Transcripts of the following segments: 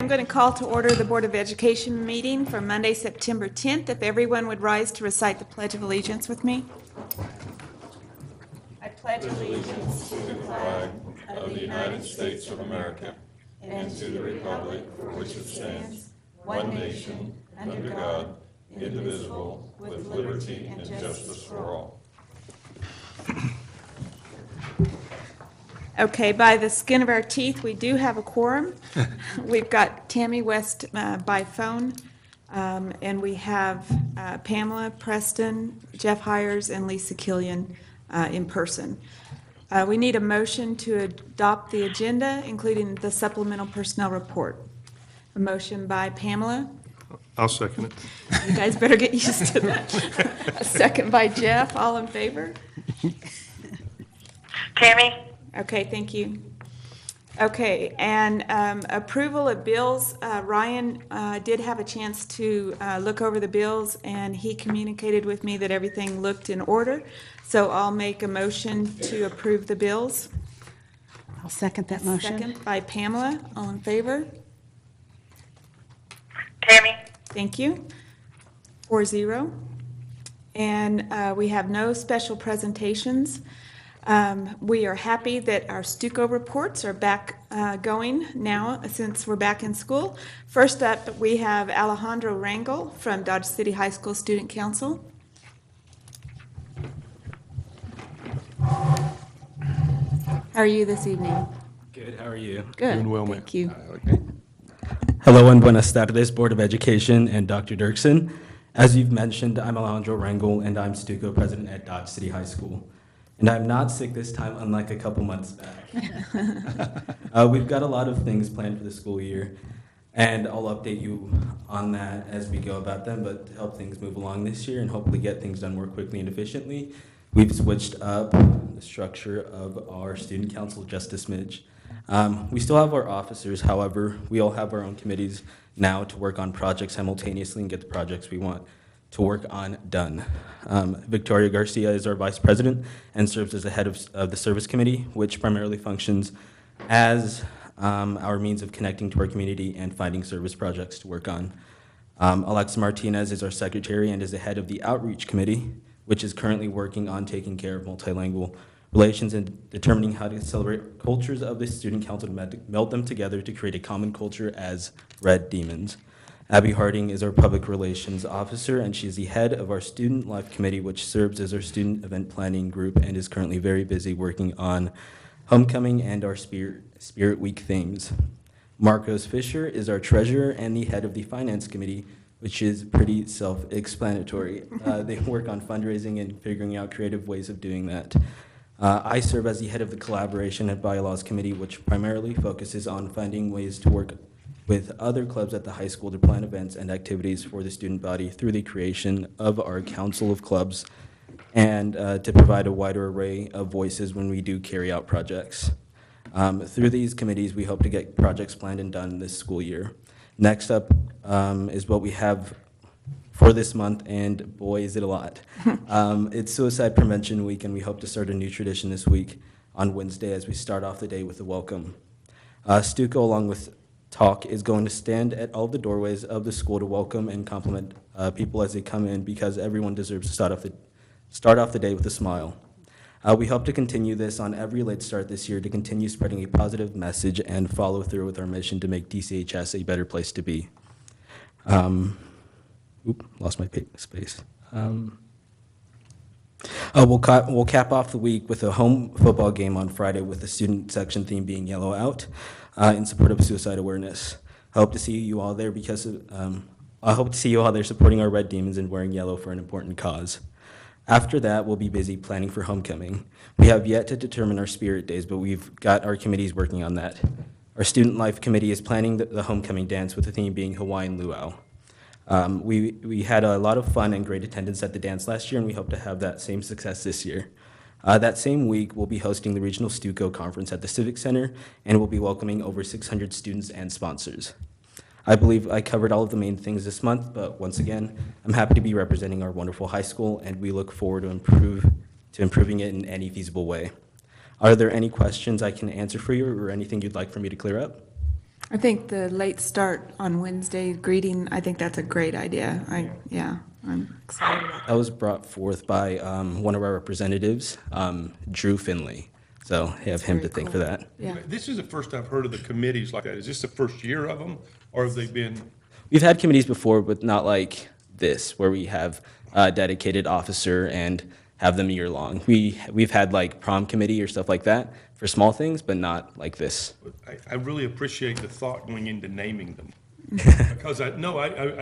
I'm going to call to order the Board of Education meeting for Monday, September 10th. If everyone would rise to recite the Pledge of Allegiance with me. I pledge allegiance to the flag of the United States of America and to the republic for which it stands, one nation, under God, indivisible, with liberty and justice for all. Okay, by the skin of our teeth, we do have a quorum. We've got Tammy West by phone, and we have Pamela Preston, Jeff Hires, and Lisa Killian in person. We need a motion to adopt the agenda, including the supplemental personnel report. A motion by Pamela. I'll second it. You guys better get used to that. A second by Jeff. All in favor? Tammy? Okay, thank you. Okay, and approval of bills. Ryan did have a chance to look over the bills, and he communicated with me that everything looked in order. So I'll make a motion to approve the bills. I'll second that motion. Second by Pamela. All in favor? Tammy? Thank you. 4-0. And we have no special presentations. We are happy that our Stuco reports are back going now since we're back in school. First up, we have Alejandro Rangel from Dodge City High School Student Council. How are you this evening? Good, how are you? Good. Doing well, Thank you. Hello and buenas tardes, Board of Education and Dr. Dirksen. As you've mentioned, I'm Alejandro Rangel and I'm Stuco President at Dodge City High School. And I'm not sick this time, unlike a couple months back. We've got a lot of things planned for the school year, and I'll update you on that as we go about them, but to help things move along this year and hopefully get things done more quickly and efficiently, we've switched up the structure of our student council just a smidge. We still have our officers, however, we all have our own committees now to work on projects simultaneously and get the projects we want to work on done. Victoria Garcia is our vice president and serves as the head of the service committee, which primarily functions as our means of connecting to our community and finding service projects to work on. Alexa Martinez is our secretary and is the head of the outreach committee, which is currently working on taking care of multilingual relations and determining how to celebrate cultures of the student council to meld them together to create a common culture as Red Demons. Abby Harding is our public relations officer, and she's the head of our student life committee, which serves as our student event planning group and is currently very busy working on homecoming and our Spirit Week themes. Marcos Fisher is our treasurer and the head of the finance committee, which is pretty self-explanatory. They work on fundraising and figuring out creative ways of doing that. I serve as the head of the collaboration and bylaws committee, which primarily focuses on finding ways to work with other clubs at the high school to plan events and activities for the student body through the creation of our council of clubs and to provide a wider array of voices when we do carry out projects. Through these committees, we hope to get projects planned and done this school year. Next up is what we have for this month, and boy, is it a lot. It's Suicide Prevention Week, and we hope to start a new tradition this week on Wednesday as we start off the day with a welcome. Stuco, along with Talk, is going to stand at all the doorways of the school to welcome and compliment people as they come in, because everyone deserves to start off the day with a smile. We hope to continue this on every late start this year to continue spreading a positive message and follow through with our mission to make DCHS a better place to be. Lost my space. We'll cap off the week with a home football game on Friday with the student section theme being Yellow Out in support of suicide awareness. I hope to see you all there supporting our Red Demons and wearing yellow for an important cause. After that, we'll be busy planning for homecoming. We have yet to determine our spirit days, but we've got our committees working on that. Our student life committee is planning the homecoming dance with the theme being Hawaiian Luau. We had a lot of fun and great attendance at the dance last year, and we hope to have that same success this year. That same week, we'll be hosting the Regional Stuco Conference at the Civic Center, and we'll be welcoming over 600 students and sponsors. I believe I covered all of the main things this month, but once again, I'm happy to be representing our wonderful high school, and we look forward to improving it in any feasible way. Are there any questions I can answer for you, or anything you'd like for me to clear up? I think the late start on Wednesday greeting, I think that's a great idea. I'm excited about That was brought forth by one of our representatives, Drew Finley. So I have him to very thank cool. for that. Yeah. This is the first I've heard of the committees like that. Is this the first year of them, or have they been? We've had committees before, but not like this, where we have a dedicated officer and have them year long. We've had like prom committee or stuff like that for small things, but not like this. I really appreciate the thought going into naming them. Because I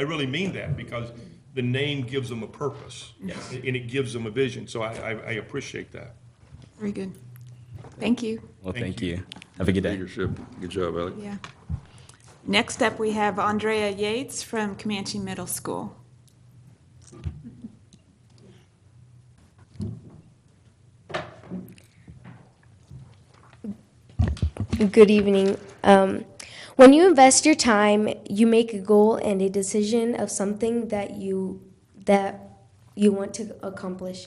really mean that, because the name gives them a purpose. Yes. And it gives them a vision, so I appreciate that. Very good. Thank you. Well, Thank thank you. you. Have a good day. Leadership. Good job, Alec. Yeah. Next up, we have Andrea Yates from Comanche Middle School. Good evening. When you invest your time, you make a goal and a decision of something that you want to accomplish.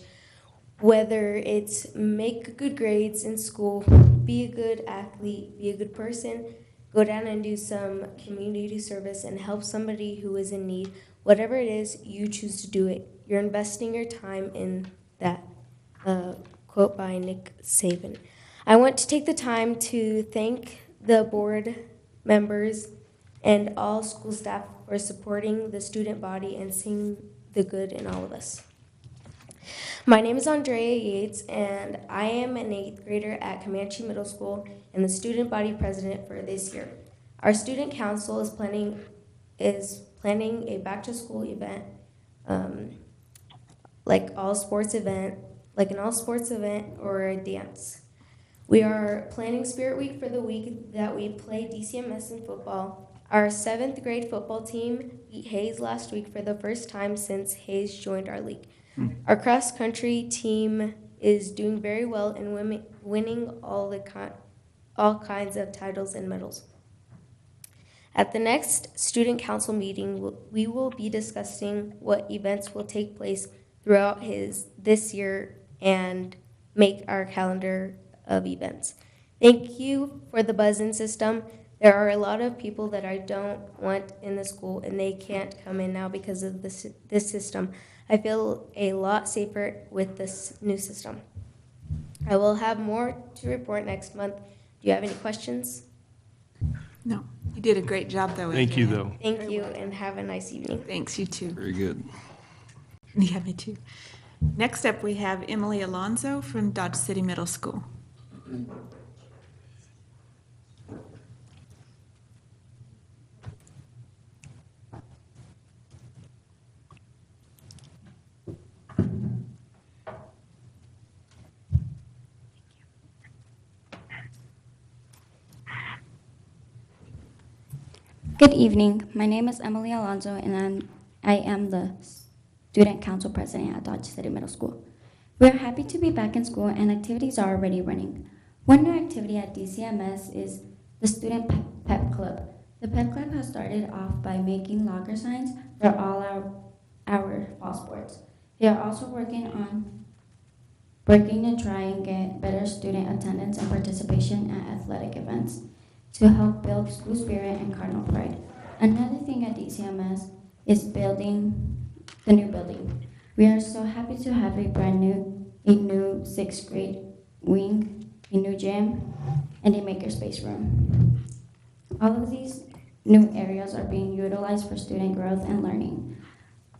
Whether it's make good grades in school, be a good athlete, be a good person, go down and do some community service and help somebody who is in need. Whatever it is, you choose to do it. You're investing your time in that. Quote by Nick Saban. I want to take the time to thank the board members and all school staff for supporting the student body and seeing the good in all of us. My name is Andrea Yates, and I am an 8th grader at Comanche Middle School and the student body president for this year. Our student council is planning a back-to-school event, like an all sports event or a dance. We are planning Spirit Week for the week that we play DCMS in football. Our 7th grade football team beat Hayes last week for the first time since Hayes joined our league. Our cross-country team is doing very well and winning all kinds of titles and medals. At the next student council meeting, we will be discussing what events will take place throughout this year and make our calendar of events. Thank you for the buzz-in system. There are a lot of people that I don't want in the school, and they can't come in now because of this system. I feel a lot safer with this new system. I will have more to report next month. Do you have any questions? No, you did a great job, though. Thank you, Andrea. though. Thank you, and have a nice evening. Thanks, you too. Very good. Yeah, me too. Next up, we have Emily Alonso from Dodge City Middle School. Good evening. My name is Emily Alonso, and I am the Student Council President at Dodge City Middle School. We are happy to be back in school, and activities are already running. One new activity at DCMS is the Student Pep Club. The Pep Club has started off by making locker signs for all our fall sports. They are also working to try and get better student attendance and participation at athletic events to help build school spirit and Cardinal pride. Another thing at DCMS is building the new building. We are so happy to have a new 6th grade wing, a new gym, and a makerspace room. All of these new areas are being utilized for student growth and learning.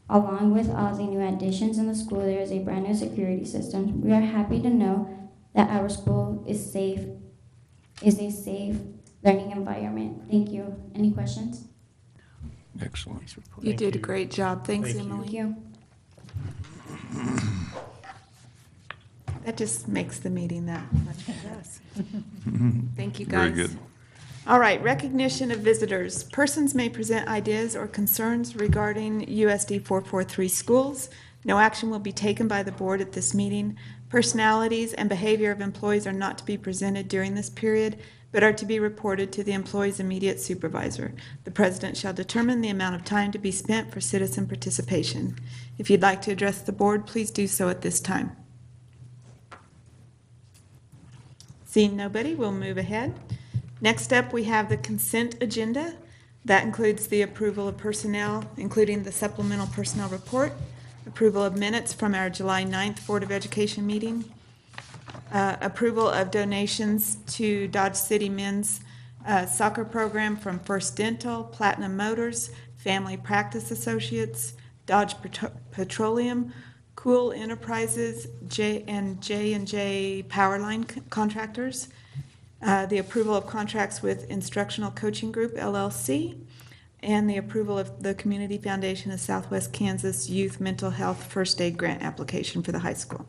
Along with all the new additions in the school, there is a brand new security system. We are happy to know that our school is a safe learning environment. Thank you. Any questions? Excellent. You did a great job. Thanks, Thank you. Emily. Thank you. That just makes the meeting that much better. Thank you, Very guys. good. All right, recognition of visitors. Persons may present ideas or concerns regarding USD 443 schools. No action will be taken by the board at this meeting. Personalities and behavior of employees are not to be presented during this period, but are to be reported to the employee's immediate supervisor. The president shall determine the amount of time to be spent for citizen participation. If you'd like to address the board, please do so at this time. Seeing nobody, we'll move ahead. Next up, we have the consent agenda. That includes the approval of personnel, including the supplemental personnel report, approval of minutes from our July 9th Board of Education meeting, approval of donations to Dodge City Men's soccer program from First Dental, Platinum Motors, Family Practice Associates, Dodge Petroleum, Cool Enterprises, J&J Powerline Contractors, the approval of contracts with Instructional Coaching Group, LLC, and the approval of the Community Foundation of Southwest Kansas Youth Mental Health First Aid Grant application for the high school.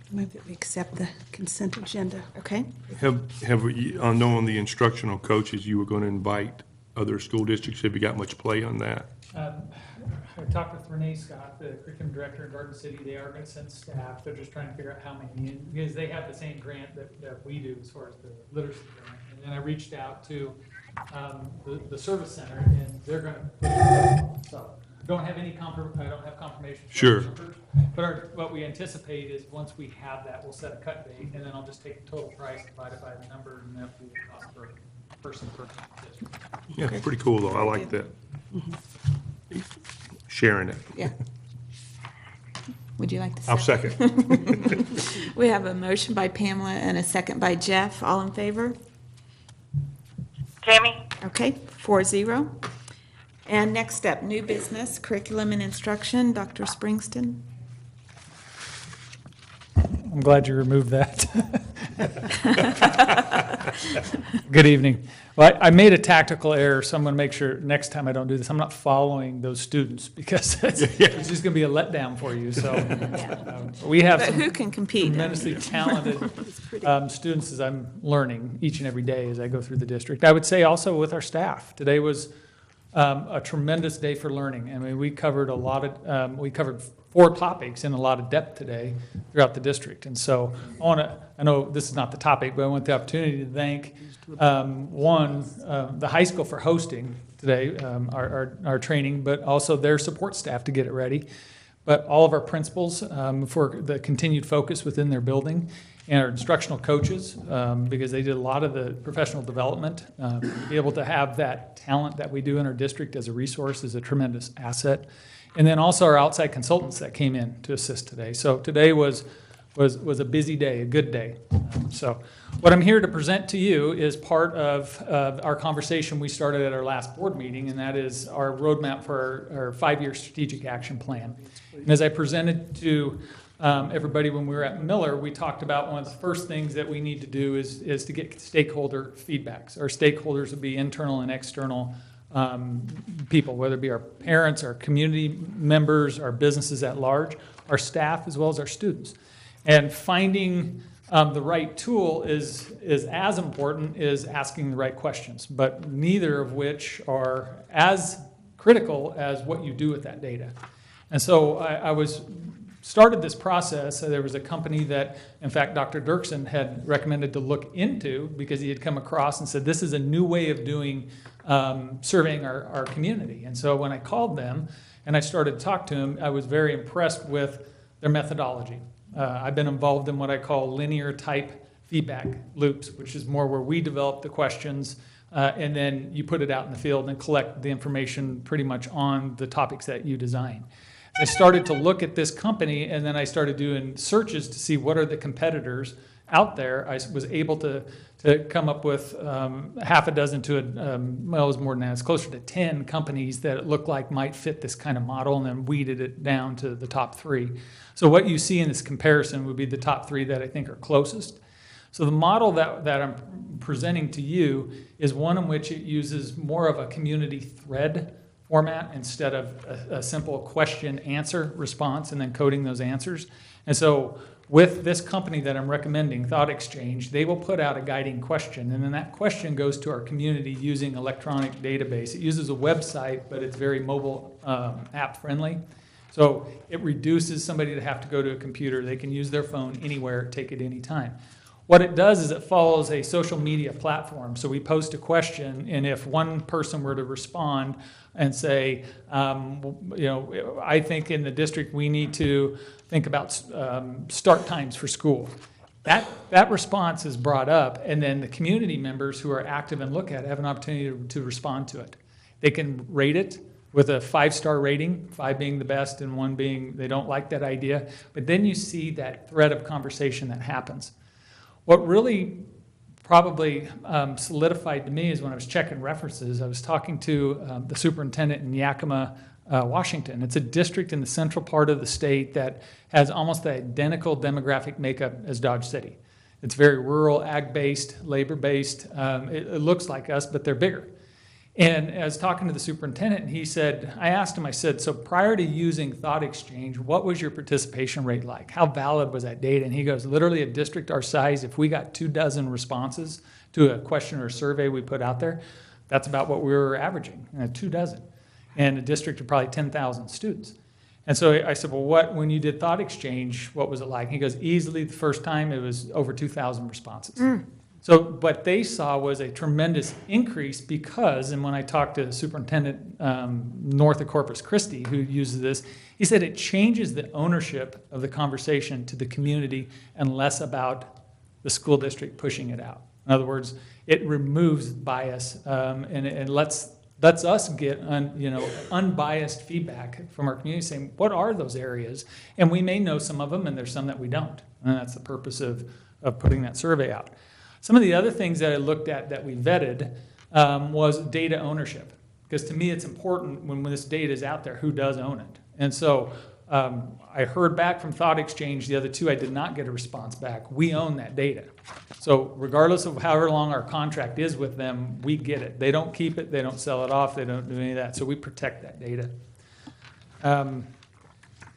Move that we accept the consent agenda. Okay? Have we, I know on the instructional coaches, you were going to invite other school districts. Have you got much play on that? I talked with Renee Scott, the curriculum director in Garden City. They are going to send staff. They're just trying to figure out how many, because they have the same grant that we do as far as the literacy grant. And then I reached out to the service center, and they're going to, so don't have any I don't have confirmation. Sure. But what we anticipate is once we have that, we'll set a cut date, and then I'll just take the total price, divide it by the number, and that'll be the cost per person per district. Yeah, pretty cool though. I like that. Sharing it. Yeah. Would you like to I'll second? second. We have a motion by Pamela and a second by Jeff. All in favor? Tammy? Okay, 4-0. And next up, new business, curriculum and instruction. Dr. Springston. I'm glad you removed that. Good evening. Well, I made a tactical error, so I'm going to make sure next time I don't do this. I'm not following those students because it's just going to be a letdown for you. So we have But some who can compete? tremendously talented pretty- students as I'm learning each and every day as I go through the district. I would say also with our staff. Today was a tremendous day for learning. I mean, we covered we covered 4 topics in a lot of depth today throughout the district. And so I know this is not the topic, but I want the opportunity to thank, the high school for hosting today, our training, but also their support staff to get it ready. But all of our principals for the continued focus within their building, and our instructional coaches, because they did a lot of the professional development. To be able to have that talent that we do in our district as a resource is a tremendous asset. And then also our outside consultants that came in to assist today. So today was a busy day, a good day. So what I'm here to present to you is part of our conversation we started at our last board meeting, and that is our roadmap for our 5-year strategic action plan. And as I presented to everybody when we were at Miller, we talked about one of the first things that we need to do is to get stakeholder feedbacks. Our stakeholders would be internal and external people, whether it be our parents, our community members, our businesses at large, our staff, as well as our students. And finding the right tool is as important as asking the right questions, but neither of which are as critical as what you do with that data. And so I started this process. There was a company that, in fact, Dr. Dirksen had recommended to look into because he had come across and said, this is a new way of doing surveying our community. And so when I called them and I started to talk to them, I was very impressed with their methodology. I've been involved in what I call linear type feedback loops, which is more where we develop the questions and then you put it out in the field and collect the information pretty much on the topics that you design. I started to look at this company, and then I started doing searches to see what are the competitors out there. I was able to come up with half a dozen to well, it was more than that. It's closer to 10 companies that it looked like might fit this kind of model, and then weeded it down to the top 3. So what you see in this comparison would be the top 3 that I think are closest. So the model that I'm presenting to you is one in which it uses more of a community thread format instead of a simple question-answer response and then coding those answers. And so with this company that I'm recommending, Thought Exchange, they will put out a guiding question, and then that question goes to our community using electronic database. It uses a website, but it's very mobile app friendly. So it reduces somebody to have to go to a computer. They can use their phone anywhere, take it anytime. What it does is it follows a social media platform. So we post a question, and if one person were to respond and say, I think in the district we need to think about start times for school. That response is brought up, and then the community members who are active and look at it have an opportunity to respond to it. They can rate it with a 5-star rating, 5 being the best and 1 being they don't like that idea. But then you see that thread of conversation that happens. What really probably solidified to me is when I was checking references, I was talking to the superintendent in Yakima, Washington. It's a district in the central part of the state that has almost the identical demographic makeup as Dodge City. It's very rural, ag-based, labor-based. It looks like us, but they're bigger. And I was talking to the superintendent, and he said, I asked him, I said, so prior to using Thought Exchange, what was your participation rate like? How valid was that data? And he goes, literally a district our size, if we got 24 responses to a question or a survey we put out there, that's about what we were averaging, 24. And a district of probably 10,000 students. And so I said, well, when you did Thought Exchange, what was it like? He goes, easily the first time it was over 2,000 responses. So what they saw was a tremendous increase because, and when I talked to the superintendent north of Corpus Christi who uses this, he said it changes the ownership of the conversation to the community and less about the school district pushing it out. In other words, it removes bias and it lets us get unbiased feedback from our community saying, what are those areas? And we may know some of them, and there's some that we don't. And that's the purpose of putting that survey out. Some of the other things that I looked at that we vetted was data ownership. Because to me, it's important when this data is out there, who does own it. And so I heard back from Thought Exchange. The other 2, I did not get a response back. We own that data. So regardless of however long our contract is with them, we get it. They don't keep it. They don't sell it off. They don't do any of that. So we protect that data.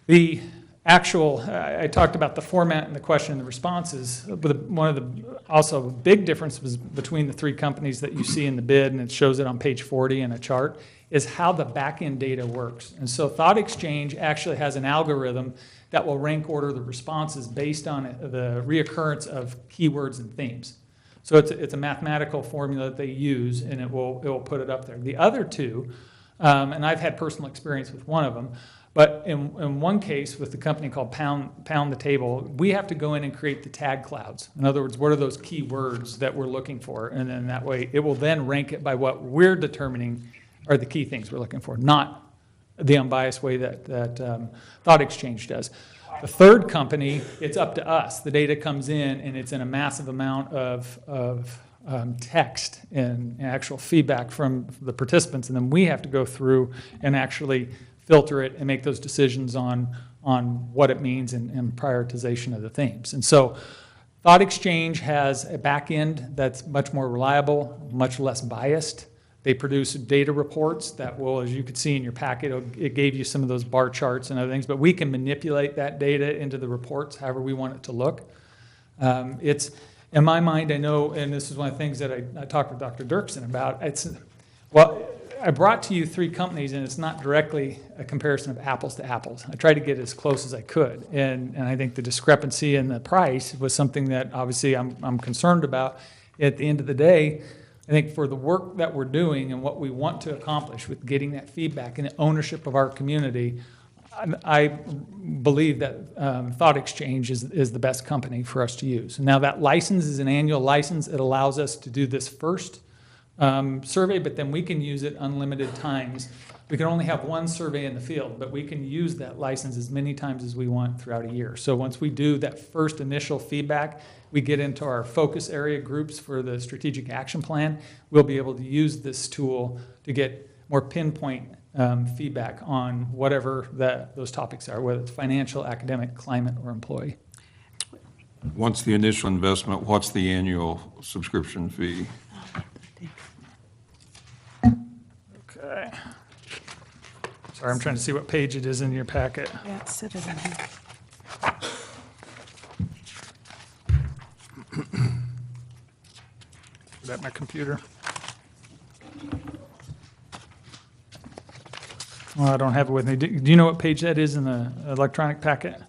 The actual, I talked about the format and the question and the responses. But one of the also big differences between the 3 companies that you see in the bid, and it shows it on page 40 in a chart, is how the back-end data works. And so Thought Exchange actually has an algorithm that will rank order the responses based on the reoccurrence of keywords and themes. So it's a mathematical formula that they use, and it will put it up there. The other 2, and I've had personal experience with one of them, but in one case with the company called Pound the Table, we have to go in and create the tag clouds. In other words, what are those key words that we're looking for? And then that way it will then rank it by what we're determining are the key things we're looking for, not the unbiased way that Thought Exchange does. The third company, it's up to us. The data comes in, and it's in a massive amount of text and actual feedback from the participants, and then we have to go through and actually filter it and make those decisions on what it means and prioritization of the themes. And so Thought Exchange has a back end that's much more reliable, much less biased. They produce data reports that will, as you could see in your packet, it gave you some of those bar charts and other things, but we can manipulate that data into the reports however we want it to look. It's, in my mind, I know, and this is one of the things that I talked with Dr. Dirksen about, I brought to you 3 companies, and it's not directly a comparison of apples to apples. I tried to get as close as I could, and I think the discrepancy in the price was something that obviously I'm concerned about. At the end of the day, I think for the work that we're doing and what we want to accomplish with getting that feedback and the ownership of our community, I believe that Thought Exchange is the best company for us to use. Now that license is an annual license. It allows us to do this first survey, but then we can use it unlimited times. We can only have 1 survey in the field, but we can use that license as many times as we want throughout a year. So once we do that first initial feedback, we get into our focus area groups for the strategic action plan. We'll be able to use this tool to get more pinpoint feedback on whatever those topics are, whether it's financial, academic, climate, or employee. Once the initial investment, what's the annual subscription fee? Okay. Sorry, I'm trying to see what page it is in your packet. Yeah, it said it in here. Is that my computer? Well, I don't have it with me. Do you know what page that is in the electronic packet?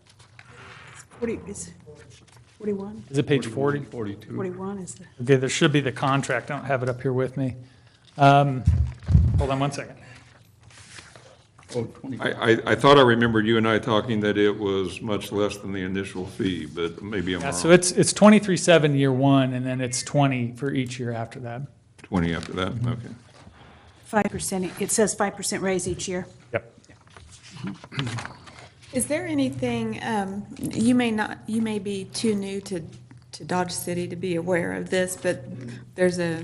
40, is 41? Is it page 40? 42. 41 is the, Okay, there should be the contract. I don't have it up here with me. Hold on one second. I thought I remembered you and I talking that it was much less than the initial fee, but maybe I'm Yeah, wrong. so it's 23.7 year one, and then it's 20 for each year after that. 20 after that, okay. 5%, it says 5% raise each year. Yep. Is there anything, you may be too new to Dodge City to be aware of this, but there's a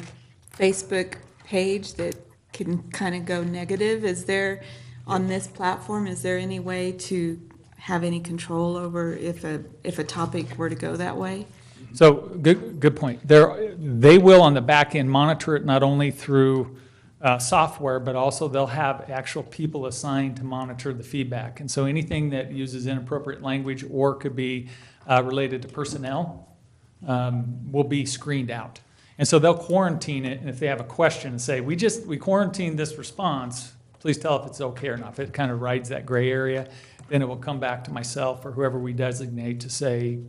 Facebook page that can kind of go negative. Is there, on this platform, is there any way to have any control over if a topic were to go that way? So, good point. They will, on the back end, monitor it not only through software, but also they'll have actual people assigned to monitor the feedback. And so anything that uses inappropriate language or could be related to personnel will be screened out. And so they'll quarantine it, and if they have a question and say, we quarantined this response, please tell if it's okay or not. If it kind of rides that gray area, then it will come back to myself or whoever we designate to say,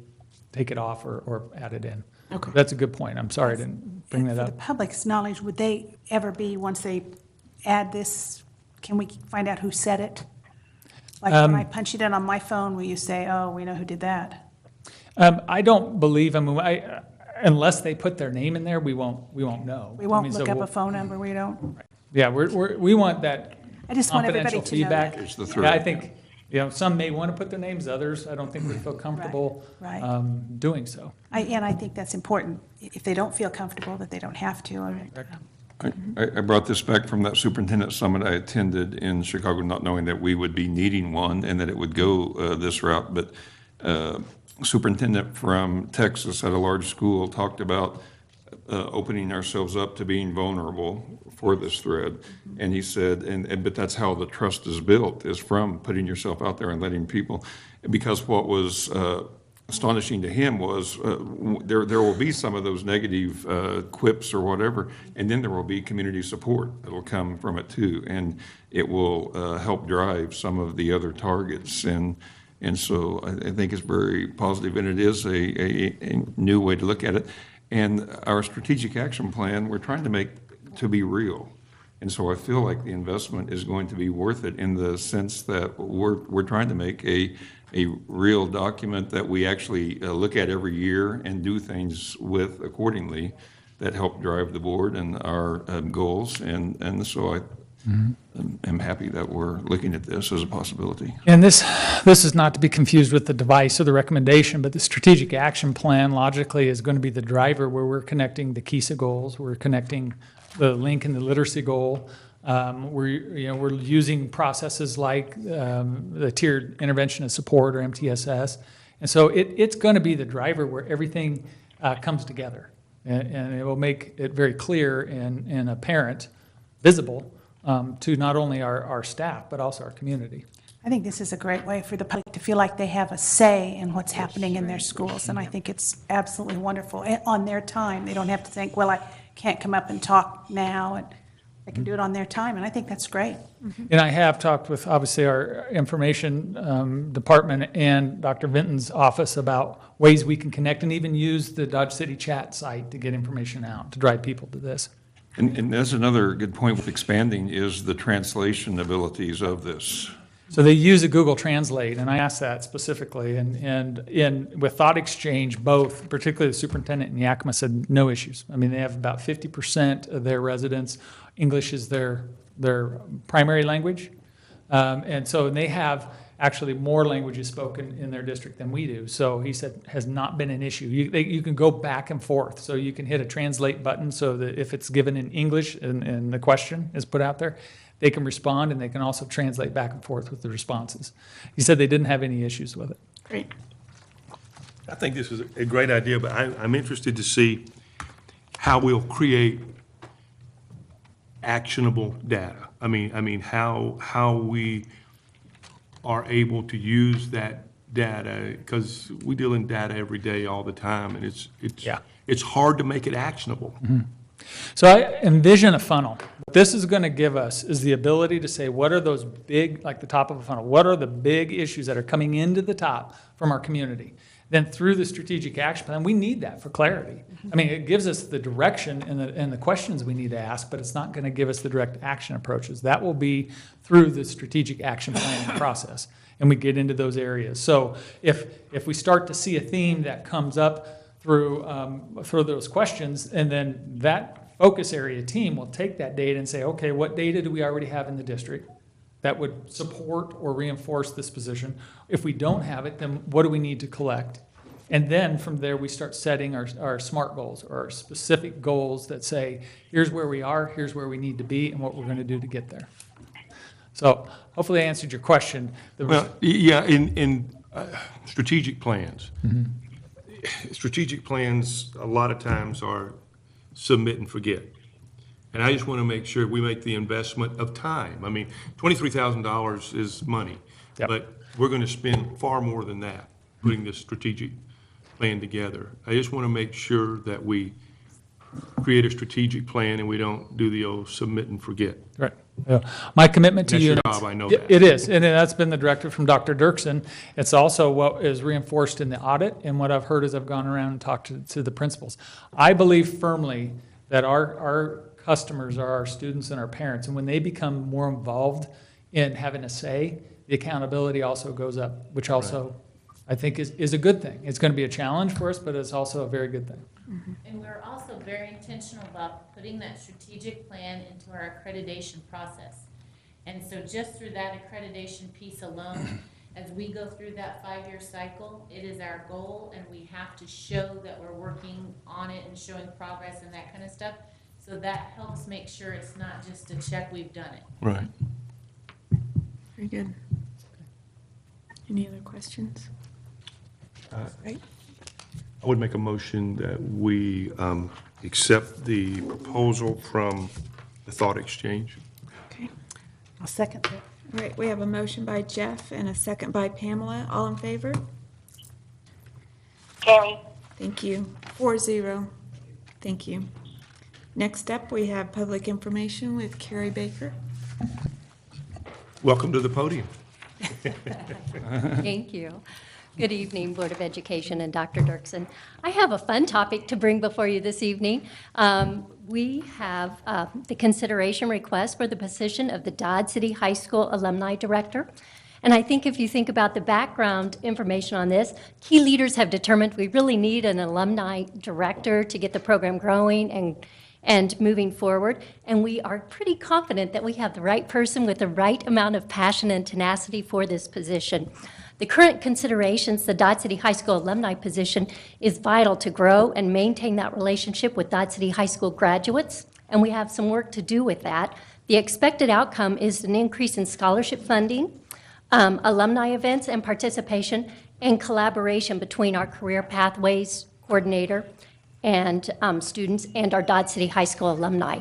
take it off or add it in. Okay. That's a good point. I'm sorry I didn't bring that For up. the public's knowledge, would they ever be, once they add this, can we find out who said it? Like when I punch it in on my phone, will you say, oh, we know who did that? I don't believe, unless they put their name in there, we won't know. We won't So look up we'll- a phone number, we don't? Yeah, we want that I just want everybody confidential to know feedback. that. It's the Yeah, threat. I think, some may want to put their names, others, I don't think would feel comfortable right. doing so. And I think that's important. If they don't feel comfortable, that they don't have to. I brought this back from that superintendent summit I attended in Chicago, not knowing that we would be needing one and that it would go this route. But superintendent from Texas at a large school talked about opening ourselves up to being vulnerable for this threat. And he said, but that's how the trust is built, is from putting yourself out there and letting people, because what was astonishing to him was there will be some of those negative quips or whatever, and then there will be community support that'll come from it too, and it will help drive some of the other targets. And so I think it's very positive, and it is a new way to look at it. And our strategic action plan, we're trying to make to be real. And so I feel like the investment is going to be worth it in the sense that we're trying to make a real document that we actually look at every year and do things with accordingly that help drive the board and our goals. And so I am happy that we're looking at this as a possibility. And this is not to be confused with the device or the recommendation, but the strategic action plan logically is going to be the driver where we're connecting the KISA goals, we're connecting the link in the literacy goal. We're using processes like the tiered intervention and support, or MTSS. And so it's going to be the driver where everything comes together. And it will make it very clear and apparent, visible, to not only our staff, but also our community. I think this is a great way for the public to feel like they have a say in what's happening in their schools, and I think it's absolutely wonderful. And on their time, they don't have to think, well, I can't come up and talk now, and they can do it on their time, and I think that's great. And I have talked with, obviously, our information department and Dr. Vinton's office about ways we can connect and even use the Dodge City chat site to get information out, to drive people to this. And that's another good point with expanding is the translation abilities of this. So they use a Google Translate, and I asked that specifically. And with Thought Exchange, both, particularly the superintendent and Yakima, said no issues. I mean, they have about 50% of their residents, English is their primary language. And so they have actually more languages spoken in their district than we do. So he said has not been an issue. You can go back and forth. So you can hit a translate button so that if it's given in English and the question is put out there, they can respond, and they can also translate back and forth with the responses. He said they didn't have any issues with it. Great. I think this is a great idea, but I'm interested to see how we'll create actionable data. I mean, how we are able to use that data, because we deal in data every day, all the time, and it's hard to make it actionable. So I envision a funnel. What this is going to give us is the ability to say, what are those big, like the top of a funnel, what are the big issues that are coming into the top from our community? Then through the strategic action plan, we need that for clarity. I mean, it gives us the direction and the questions we need to ask, but it's not going to give us the direct action approaches. That will be through the strategic action planning process, and we get into those areas. So if we start to see a theme that comes up through those questions, and then that focus area team will take that data and say, okay, what data do we already have in the district that would support or reinforce this position? If we don't have it, then what do we need to collect? And then from there, we start setting our SMART goals, or our specific goals that say, here's where we are, here's where we need to be, and what we're going to do to get there. So hopefully I answered your question. Well, yeah, in strategic plans. Strategic plans, a lot of times, are submit and forget. And I just want to make sure we make the investment of time. I mean, $23,000 is money, Yep. but we're going to spend far more than that putting this strategic plan together. I just want to make sure that we create a strategic plan and we don't do the old submit and forget. Right. Yeah. My commitment to That's you. your and job, I know it- that. It is, and that's been the directive from Dr. Dirksen. It's also what is reinforced in the audit, and what I've heard as I've gone around and talked to the principals. I believe firmly that our customers are our students and our parents, and when they become more involved in having a say, the accountability also goes up, which also I think is a good thing. It's going to be a challenge for us, but it's also a very good thing. And we're also very intentional about putting that strategic plan into our accreditation process. And so just through that accreditation piece alone, as we go through that 5-year cycle, it is our goal, and we have to show that we're working on it and showing progress and that kind of stuff. So that helps make sure it's not just a check, we've done it. Right. Very good. Any other questions? Right. I would make a motion that we accept the proposal from the Thought Exchange. Okay. I'll second that. All right, we have a motion by Jeff and a second by Pamela. All in favor? Carrie. Thank you. 4-0. Thank you. Next up, we have public information with Carrie Baker. Welcome to the podium. Thank you. Good evening, Board of Education and Dr. Dirksen. I have a fun topic to bring before you this evening. We have the consideration request for the position of the Dodge City High School Alumni Director. And I think if you think about the background information on this, key leaders have determined we really need an alumni director to get the program growing and moving forward. And we are pretty confident that we have the right person with the right amount of passion and tenacity for this position. The current considerations, the Dodge City High School alumni position is vital to grow and maintain that relationship with Dodge City High School graduates, and we have some work to do with that. The expected outcome is an increase in scholarship funding, alumni events and participation, and collaboration between our career pathways coordinator and students and our Dodge City High School alumni.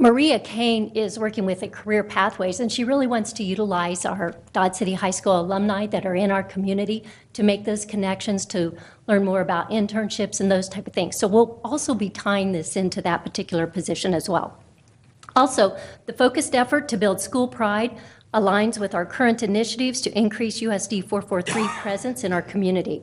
Maria Kane is working with the Career Pathways, and she really wants to utilize our Dodge City High School alumni that are in our community to make those connections, to learn more about internships and those type of things. So we'll also be tying this into that particular position as well. Also, the focused effort to build school pride aligns with our current initiatives to increase USD 443 presence in our community.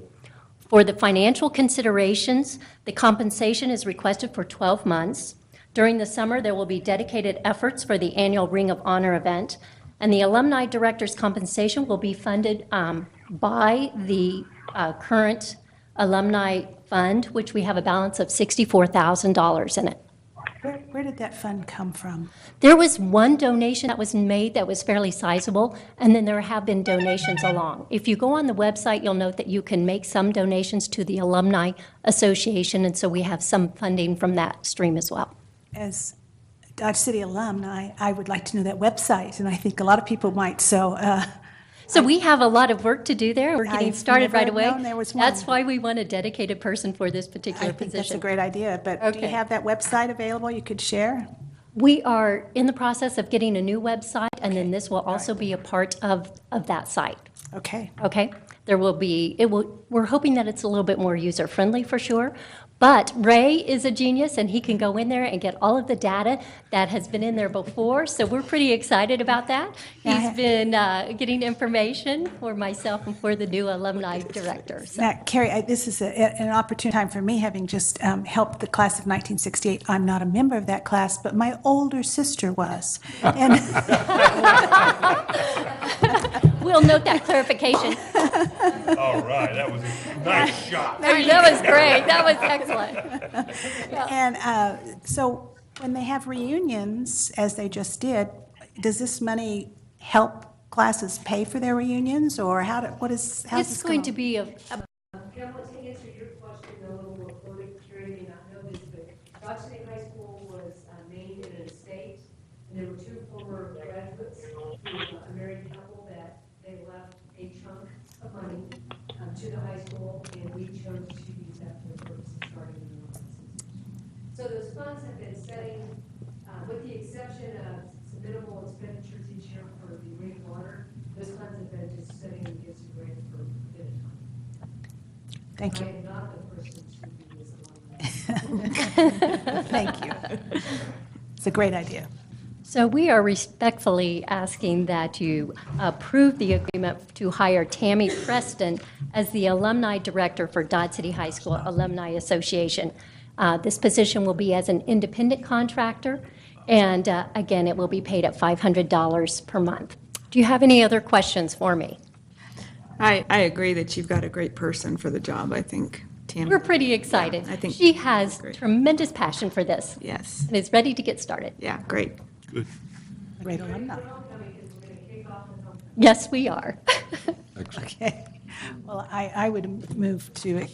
For the financial considerations, the compensation is requested for 12 months. During the summer, there will be dedicated efforts for the annual Ring of Honor event, and the alumni director's compensation will be funded by the current alumni fund, which we have a balance of $64,000 in it. Where did that fund come from? There was one donation that was made that was fairly sizable, and then there have been donations along. If you go on the website, you'll note that you can make some donations to the Alumni Association, and so we have some funding from that stream as well. As Dodge City alumni, I would like to know that website, and I think a lot of people might, so. So we have a lot of work to do there. We're getting I've started right never away. known there was one. That's why we want a dedicated person for this particular I think position. that's a great idea, but do you Okay. have that website available you could share? We are in the process of getting a new website, and then this will also be a part of that site. Okay. Okay? There will be, we're hoping that it's a little bit more user-friendly for sure, But Ray is a genius, and he can go in there and get all of the data that has been in there before, so we're pretty excited about that. He's been getting information for myself and for the new alumni director. So. Now, Carrie, this is an opportune time for me, having just helped the class of 1968. I'm not a member of that class, but my older sister was. And We'll note that clarification. All right, that was a nice shot. That was great. That was excellent. And so when they have reunions, as they just did, does this money help classes pay for their reunions, or how's It's this going to be a Pamela, to answer your question a little more fully, Carrie may not know this, but Dodge City High School was named in an estate, and there were two former graduates who were a married couple that they left a chunk of money to the high school, and we chose to use that for the purpose of starting a new organization. So those funds have been setting, with the exception of some minimal expenditures each year for the green water, those funds have been just sitting against a grant for a bit of time. Thank you. I am not the person to do this. Thank you. It's a great idea. So we are respectfully asking that you approve the agreement to hire Tammy Preston as the Alumni Director for Dodge City High School Alumni Association. This position will be as an independent contractor, and again, it will be paid at $500 per month. Do you have any other questions for me? I agree that you've got a great person for the job, I think, Tammy. We're pretty excited. Yeah, I think she has great. tremendous passion for this Yes. and is ready to get started. Yeah, great. Good. Great alumni. Yes, we are. Okay. Well, I would move to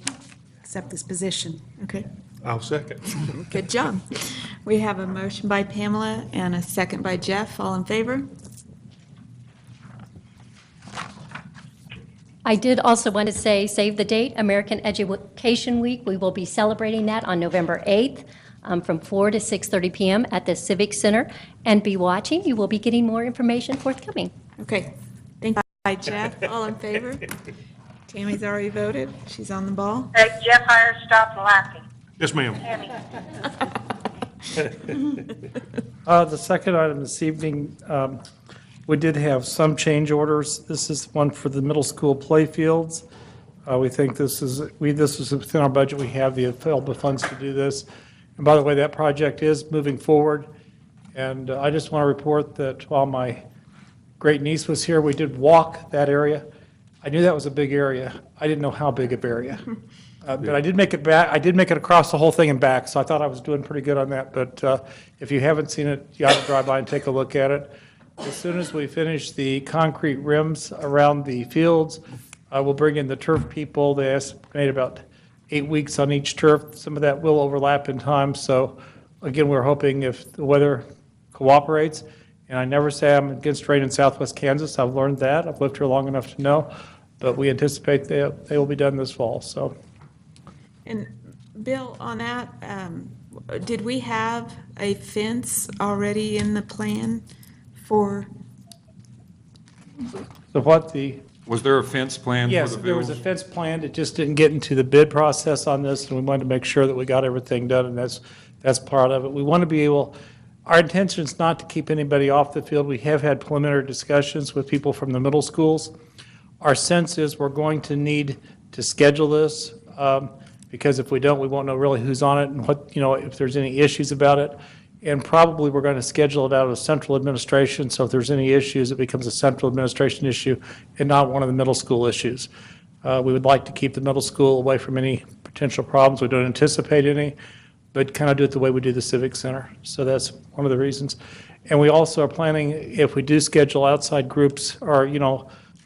accept this position. Okay. I'll second. Good job. We have a motion by Pamela and a second by Jeff. All in favor? I did also want to say, save the date, American Education Week. We will be celebrating that on November 8th from 4 to 6:30 p.m. at the Civic Center. And be watching. You will be getting more information forthcoming. Okay. Thank you by Jeff. All in favor? Tammy's already voted. She's on the ball. Hey, Jeff Hire, stop laughing. Yes, ma'am. Tammy. The second item this evening, we did have some change orders. This is one for the middle school playfields. We think this is within our budget. We have the available funds to do this. And by the way, that project is moving forward. And I just want to report that while my great niece was here, we did walk that area. I knew that was a big area. I didn't know how big of area. But I did make it back. I did make it across the whole thing and back, so I thought I was doing pretty good on that. But if you haven't seen it, you ought to drive by and take a look at it. As soon as we finish the concrete rims around the fields, we'll bring in the turf people. They estimate about 8 weeks on each turf. Some of that will overlap in time. So again, we're hoping if the weather cooperates, and I never say I'm against rain in southwest Kansas. I've learned that. I've lived here long enough to know. But we anticipate they will be done this fall. So. And Bill, on that, did we have a fence already in the plan for? So what the. Was there a fence plan for the Yes, fields? there was a fence planned. It just didn't get into the bid process on this, and we wanted to make sure that we got everything done, and that's part of it. We want to be able, our intention is not to keep anybody off the field. We have had preliminary discussions with people from the middle schools. Our sense is we're going to need to schedule this, because if we don't, we won't know really who's on it and what, if there's any issues about it. And probably we're going to schedule it out of central administration, so if there's any issues, it becomes a central administration issue and not one of the middle school issues. We would like to keep the middle school away from any potential problems. We don't anticipate any, but kind of do it the way we do the Civic Center. So that's one of the reasons. And we also are planning, if we do schedule outside groups or,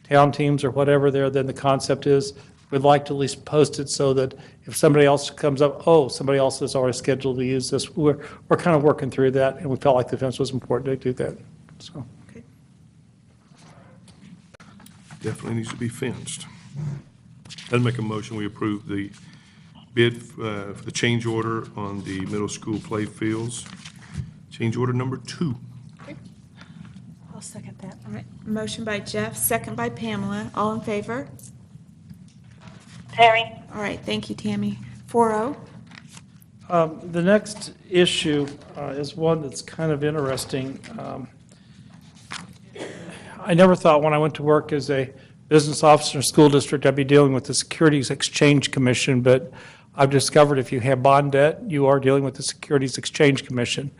town teams or whatever there, then the concept is we'd like to at least post it so that if somebody else comes up, somebody else is already scheduled to use this. We're kind of working through that, and we felt like the fence was important to do that. So. Okay. Definitely needs to be fenced. I'd make a motion, we approve the bid for the change order on the middle school play fields. Change order number 2. I'll second that. All right. Motion by Jeff, second by Pamela. All in favor? Tammy. All right, thank you, Tammy. 4-0. The next issue is one that's kind of interesting. I never thought when I went to work as a business officer in a school district, I'd be dealing with the Securities Exchange Commission, but I've discovered if you have bond debt, you are dealing with the Securities Exchange Commission.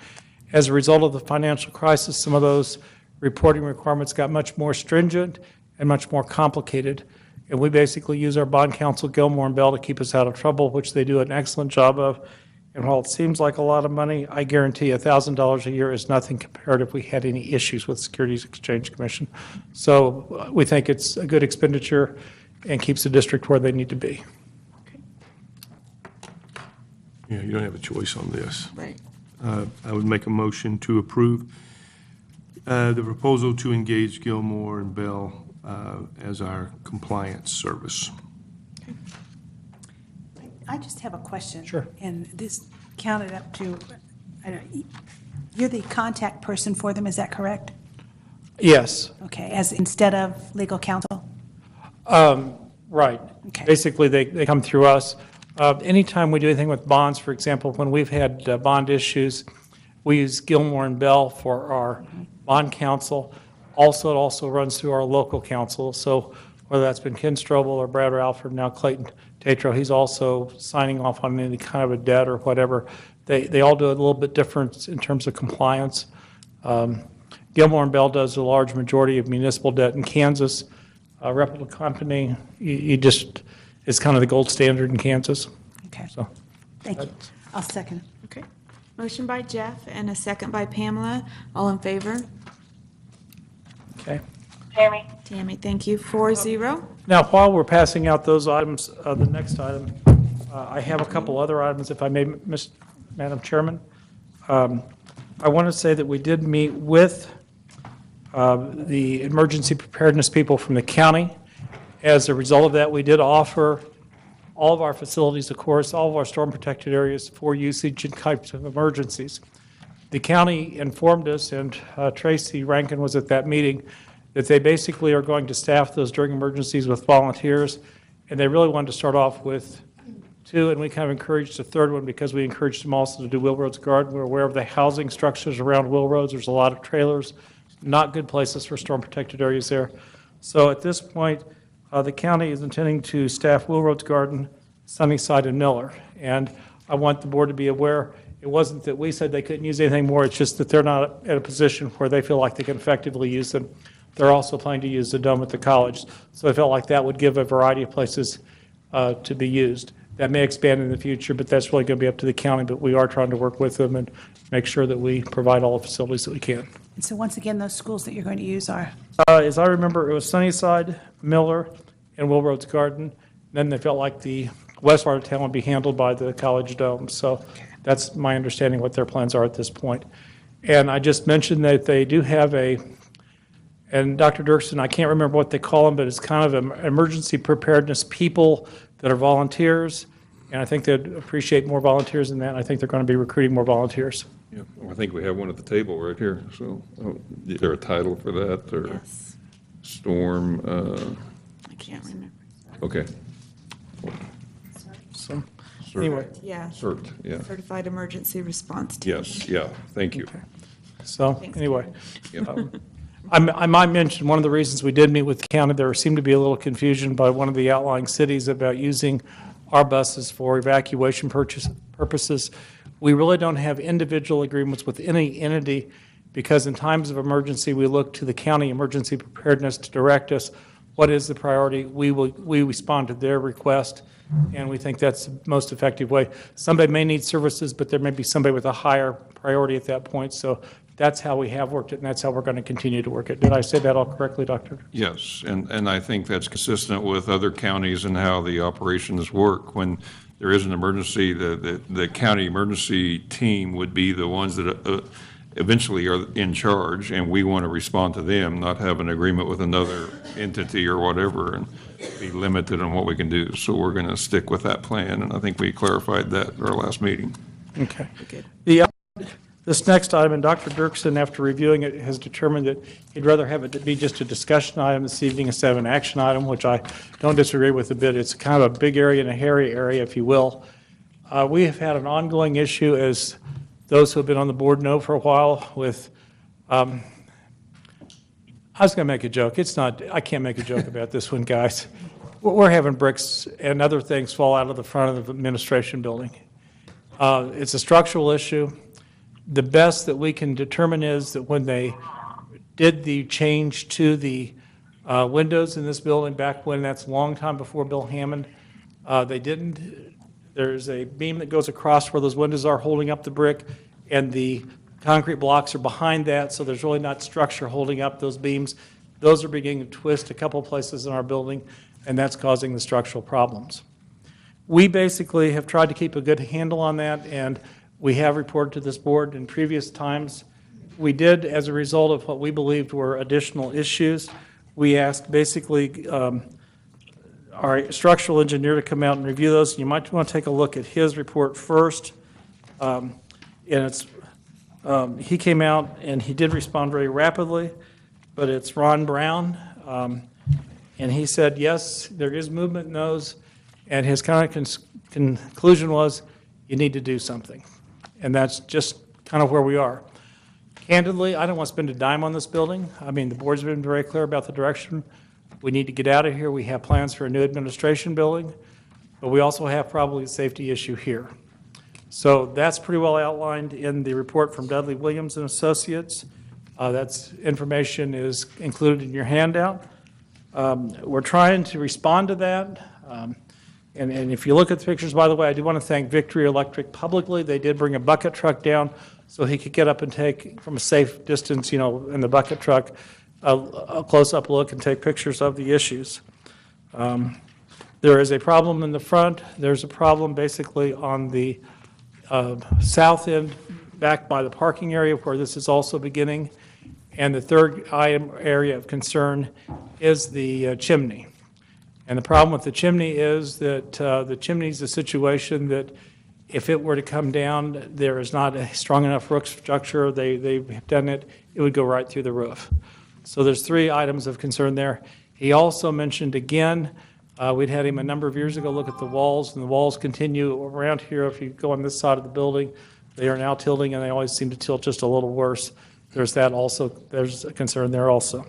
As a result of the financial crisis, some of those reporting requirements got much more stringent and much more complicated. And we basically use our bond counsel, Gilmore and Bell, to keep us out of trouble, which they do an excellent job of. And while it seems like a lot of money, I guarantee $1,000 a year is nothing compared if we had any issues with Securities Exchange Commission. So we think it's a good expenditure and keeps the district where they need to be. Yeah, you don't have a choice on this. Right. I would make a motion to approve the proposal to engage Gilmore and Bell as our compliance service. I just have a question. Sure. And this counted up to, you're the contact person for them, is that correct? Yes. Okay, as instead of legal counsel? Right. Okay. Basically, they come through us. Anytime we do anything with bonds, for example, when we've had bond issues, we use Gilmore and Bell for our bond counsel. Also, it also runs through our local counsel. So whether that's been Ken Strobel or Brad Alford, now Clayton Tatro, he's also signing off on any kind of a debt or whatever. They all do it a little bit different in terms of compliance. Gilmore and Bell does a large majority of municipal debt in Kansas. A reputable company, you just, it's kind of the gold standard in Kansas. Okay, So thank you. I'll second. Okay. Motion by Jeff and a second by Pamela. All in favor? Okay. Tammy? Tammy, thank you. 4-0. Now, while we're passing out those items, the next item, I have a couple other items, if I may, Madam Chairman. I want to say that we did meet with the emergency preparedness people from the county. As a result of that, we did offer all of our facilities, of course, all of our storm-protected areas for usage in types of emergencies. The county informed us, and Tracy Rankin was at that meeting, that they basically are going to staff those during emergencies with volunteers, and they really wanted to start off with 2, and we kind of encouraged a 3rd one because we encouraged them also to do Will Roads Garden. We're aware of the housing structures around Will Roads. There's a lot of trailers, not good places for storm-protected areas there. So at this point, the county is intending to staff Will Roads Garden, Sunnyside, and Miller. And I want the board to be aware, it wasn't that we said they couldn't use anything more, it's just that they're not at a position where they feel like they can effectively use them. They're also planning to use the dome at the college. So I felt like that would give a variety of places to be used. That may expand in the future, but that's really going to be up to the county, but we are trying to work with them and make sure that we provide all the facilities that we can. And so once again, those schools that you're going to use are? As I remember, it was Sunnyside, Miller, and Will Roads Garden. Then they felt like the west part of town would be handled by the college dome. So that's my understanding what their plans are at this point. And I just mentioned that they do have and Dr. Dirksen, I can't remember what they call them, but it's kind of an emergency preparedness people that are volunteers. And I think they'd appreciate more volunteers than that. I think they're going to be recruiting more volunteers. Yeah, well, I think we have one at the table right here, so is there a title for that, or Yes. storm? I can't remember. Okay. So Cert. anyway, Yeah. CERT, yeah. Certified Emergency Response Team. Yes, yeah, thank you. so Thanks, anyway. Yep. I might mention one of the reasons we did meet with the county, there seemed to be a little confusion by one of the outlying cities about using our buses for evacuation purposes. We really don't have individual agreements with any entity because in times of emergency, we look to the county emergency preparedness to direct us what is the priority. We respond to their request, and we think that's the most effective way. Somebody may need services, but there may be somebody with a higher priority at that point. So that's how we have worked it, and that's how we're going to continue to work it. Did I say that all correctly, Doctor? Yes, and I think that's consistent with other counties and how the operations work. When there is an emergency, the county emergency team would be the ones that eventually are in charge, and we want to respond to them, not have an agreement with another entity or whatever, and be limited on what we can do. So we're going to stick with that plan, and I think we clarified that at our last meeting. Okay. Good. This next item, and Dr. Dirksen, after reviewing it, has determined that he'd rather have it be just a discussion item this evening instead of an action item, which I don't disagree with a bit. It's kind of a big area and a hairy area, if you will. We have had an ongoing issue, as those who have been on the board know for a while, with, I was going to make a joke. It's not, I can't make a joke about this one, guys. We're having bricks and other things fall out of the front of the administration building. It's a structural issue. The best that we can determine is that when they did the change to the windows in this building back when, that's a long time before Bill Hammond, they didn't. There's a beam that goes across where those windows are holding up the brick, and the concrete blocks are behind that, so there's really not structure holding up those beams. Those are beginning to twist a couple of places in our building, and that's causing the structural problems. We basically have tried to keep a good handle on that, and we have reported to this board in previous times. We did, as a result of what we believed were additional issues, we asked basically our structural engineer to come out and review those. You might want to take a look at his report first. And he came out and he did respond very rapidly, but it's Ron Brown. And he said, yes, there is movement in those. And his kind of conclusion was, you need to do something. And that's just kind of where we are. Candidly, I don't want to spend a dime on this building. I mean, the board's been very clear about the direction. We need to get out of here. We have plans for a new administration building, but we also have probably a safety issue here. So that's pretty well outlined in the report from Dudley Williams and Associates. That's information is included in your handout. We're trying to respond to that. And if you look at the pictures, by the way, I do want to thank Victory Electric publicly. They did bring a bucket truck down so he could get up and take, from a safe distance, you know, in the bucket truck, a close-up look and take pictures of the issues. There is a problem in the front. There's a problem basically on the south end, back by the parking area where this is also beginning. And the third item area of concern is the chimney. And the problem with the chimney is that the chimney is a situation that if it were to come down, there is not a strong enough roof structure. They've done it, it would go right through the roof. So there's three items of concern there. He also mentioned again, we'd had him a number of years ago look at the walls, and the walls continue around here. If you go on this side of the building, they are now tilting, and they always seem to tilt just a little worse. There's that also, there's a concern there also.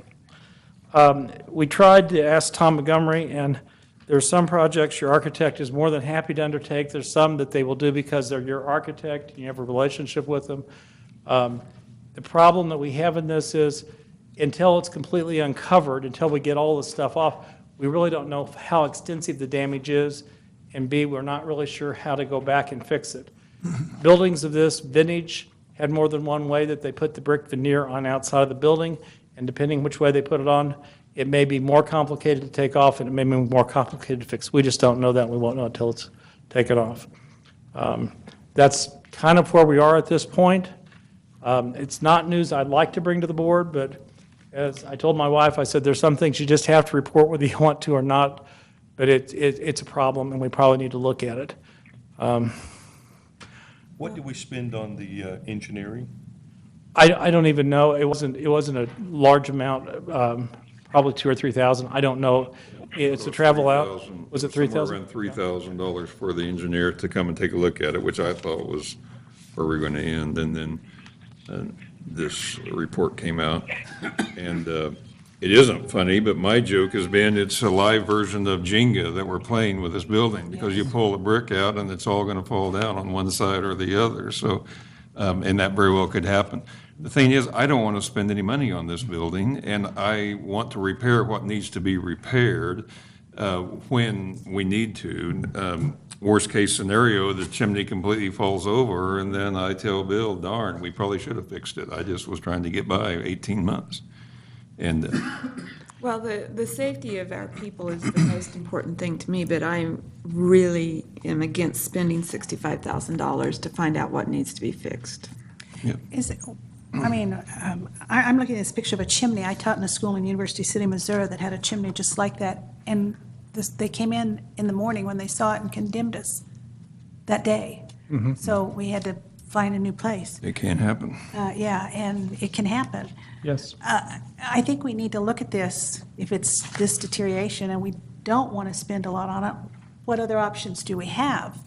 We tried to ask Tom Montgomery, and there are some projects your architect is more than happy to undertake. There's some that they will do because they're your architect and you have a relationship with them. The problem that we have in this is until it's completely uncovered, until we get all this stuff off, we really don't know how extensive the damage is, and B, we're not really sure how to go back and fix it. Buildings of this vintage had more than one way that they put the brick veneer on outside of the building, and depending which way they put it on, it may be more complicated to take off and it may be more complicated to fix. We just don't know that. We won't know until it's taken off. That's kind of where we are at this point. It's not news I'd like to bring to the board, but as I told my wife, I said, there's some things you just have to report whether you want to or not, but it's a problem and we probably need to look at it. What did we spend on the engineering? I don't even know. It wasn't a large amount, probably $2,000 or $3,000. I don't know. It's a travel out. Was it $3,000? Somewhere around $3,000 for the engineer to come and take a look at it, which I thought was where we were going to end. And then this report came out. And it isn't funny, but my joke has been it's a live version of Jenga that we're playing with this building, because you pull a brick out and it's all going to fall down on one side or the other. So, and that very well could happen. The thing is, I don't want to spend any money on this building, and I want to repair what needs to be repaired when we need to. Worst case scenario, the chimney completely falls over, and then I tell Bill, darn, we probably should have fixed it. I just was trying to get by 18 months. And Well, the safety of our people is the most important thing to me, but I really am against spending $65,000 to find out what needs to be fixed. yeah. Is it, I mean, I'm looking at this picture of a chimney. I taught in a school in University City, Missouri that had a chimney just like that. And they came in the morning when they saw it and condemned us that day. Mm-hmm. So we had to find a new place. It can't happen. Yeah, and it can happen. Yes. I think we need to look at this, if it's this deterioration and we don't want to spend a lot on it, what other options do we have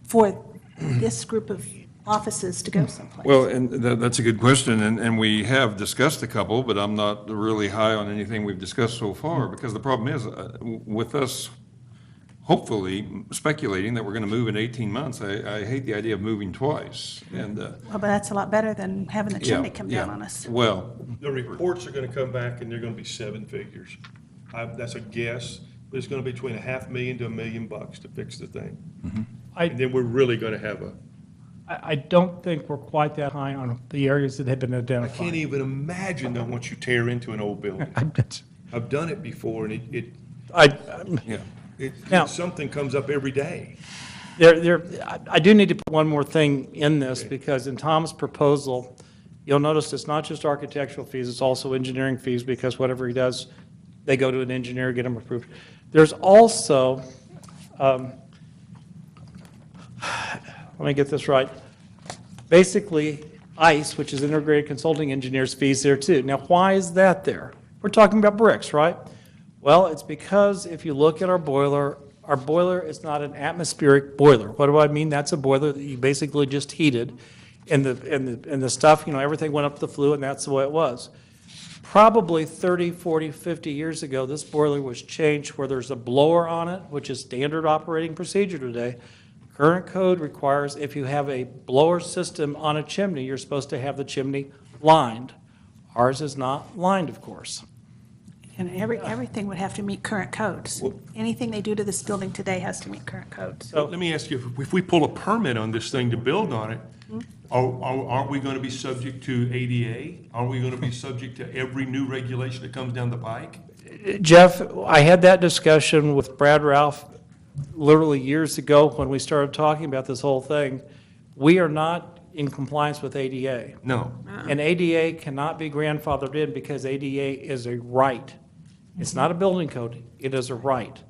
for this group of offices to go someplace? Well, and that's a good question, and we have discussed a couple, but I'm not really high on anything we've discussed so far, because the problem is, with us hopefully speculating that we're going to move in 18 months, I hate the idea of moving twice, and. Well, but that's a lot better than having the chimney come down on us. Well, The reports are gonna come back and they're gonna be 7 figures. That's a guess, but it's gonna be between $500,000 to $1 million to fix the thing. And then we're really gonna have I don't think we're quite that high on the areas that have been I identified. can't even imagine though, once you tear into an old building. I've done it before and Now- something comes up every day. I do need to put one more thing in this, because in Tom's proposal, you'll notice it's not just architectural fees, it's also engineering fees, because whatever he does, they go to an engineer, get them approved. There's also, let me get this right, basically ICE, which is Integrated Consulting Engineers fees there too. Now, why is that there? We're talking about bricks, right? Well, it's because if you look at our boiler is not an atmospheric boiler. What do I mean? That's a boiler that you basically just heated, and the stuff, everything went up the flue, and that's the way it was. Probably 30, 40, 50 years ago, this boiler was changed where there's a blower on it, which is standard operating procedure today. Current code requires if you have a blower system on a chimney, you're supposed to have the chimney lined. Ours is not lined, of course. And everything would have to meet current codes. Anything they do to this building today has to meet current codes. So let me ask you, if we pull a permit on this thing to build on it, aren't we going to be subject to ADA? Aren't we going to be subject to every new regulation that comes down the pike? Jeff, I had that discussion with Brad Ralph literally years ago when we started talking about this whole thing. We are not in compliance with ADA. No. And ADA cannot be grandfathered in because ADA is a right. It's not a building code, it is a right.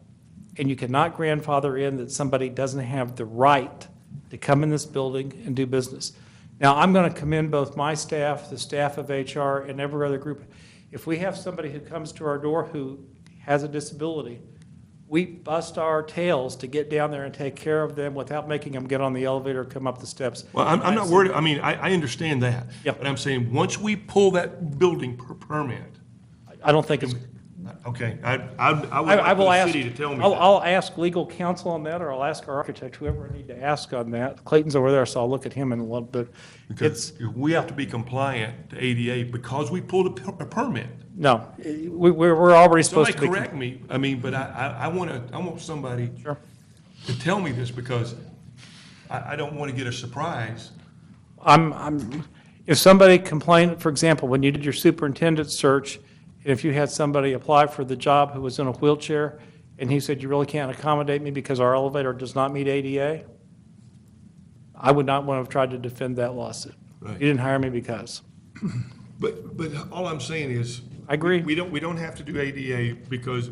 And you cannot grandfather in that somebody doesn't have the right to come in this building and do business. Now, I'm going to commend both my staff, the staff of HR, and every other group. If we have somebody who comes to our door who has a disability, we bust our tails to get down there and take care of them without making them get on the elevator or come up the steps. Well, I'm not worried, I understand that. Yeah. But I'm saying, once we pull that building permit, I don't think it's, okay, I would I like will the ask, city to tell me I'll ask legal counsel on that, or I'll ask our architect, whoever I need to ask on that. Clayton's over there, so I'll look at him in a little bit. Because we have to be compliant to ADA because we pulled a permit. No, we're already supposed Somebody to be. correct me, but I want somebody Sure. to tell me this because I don't want to get a surprise. If somebody complained, for example, when you did your superintendent search, and if you had somebody apply for the job who was in a wheelchair, and he said, you really can't accommodate me because our elevator does not meet ADA, I would not want to have tried to defend that lawsuit. Right. You didn't hire me because. But all I'm saying is. I agree. We don't have to do ADA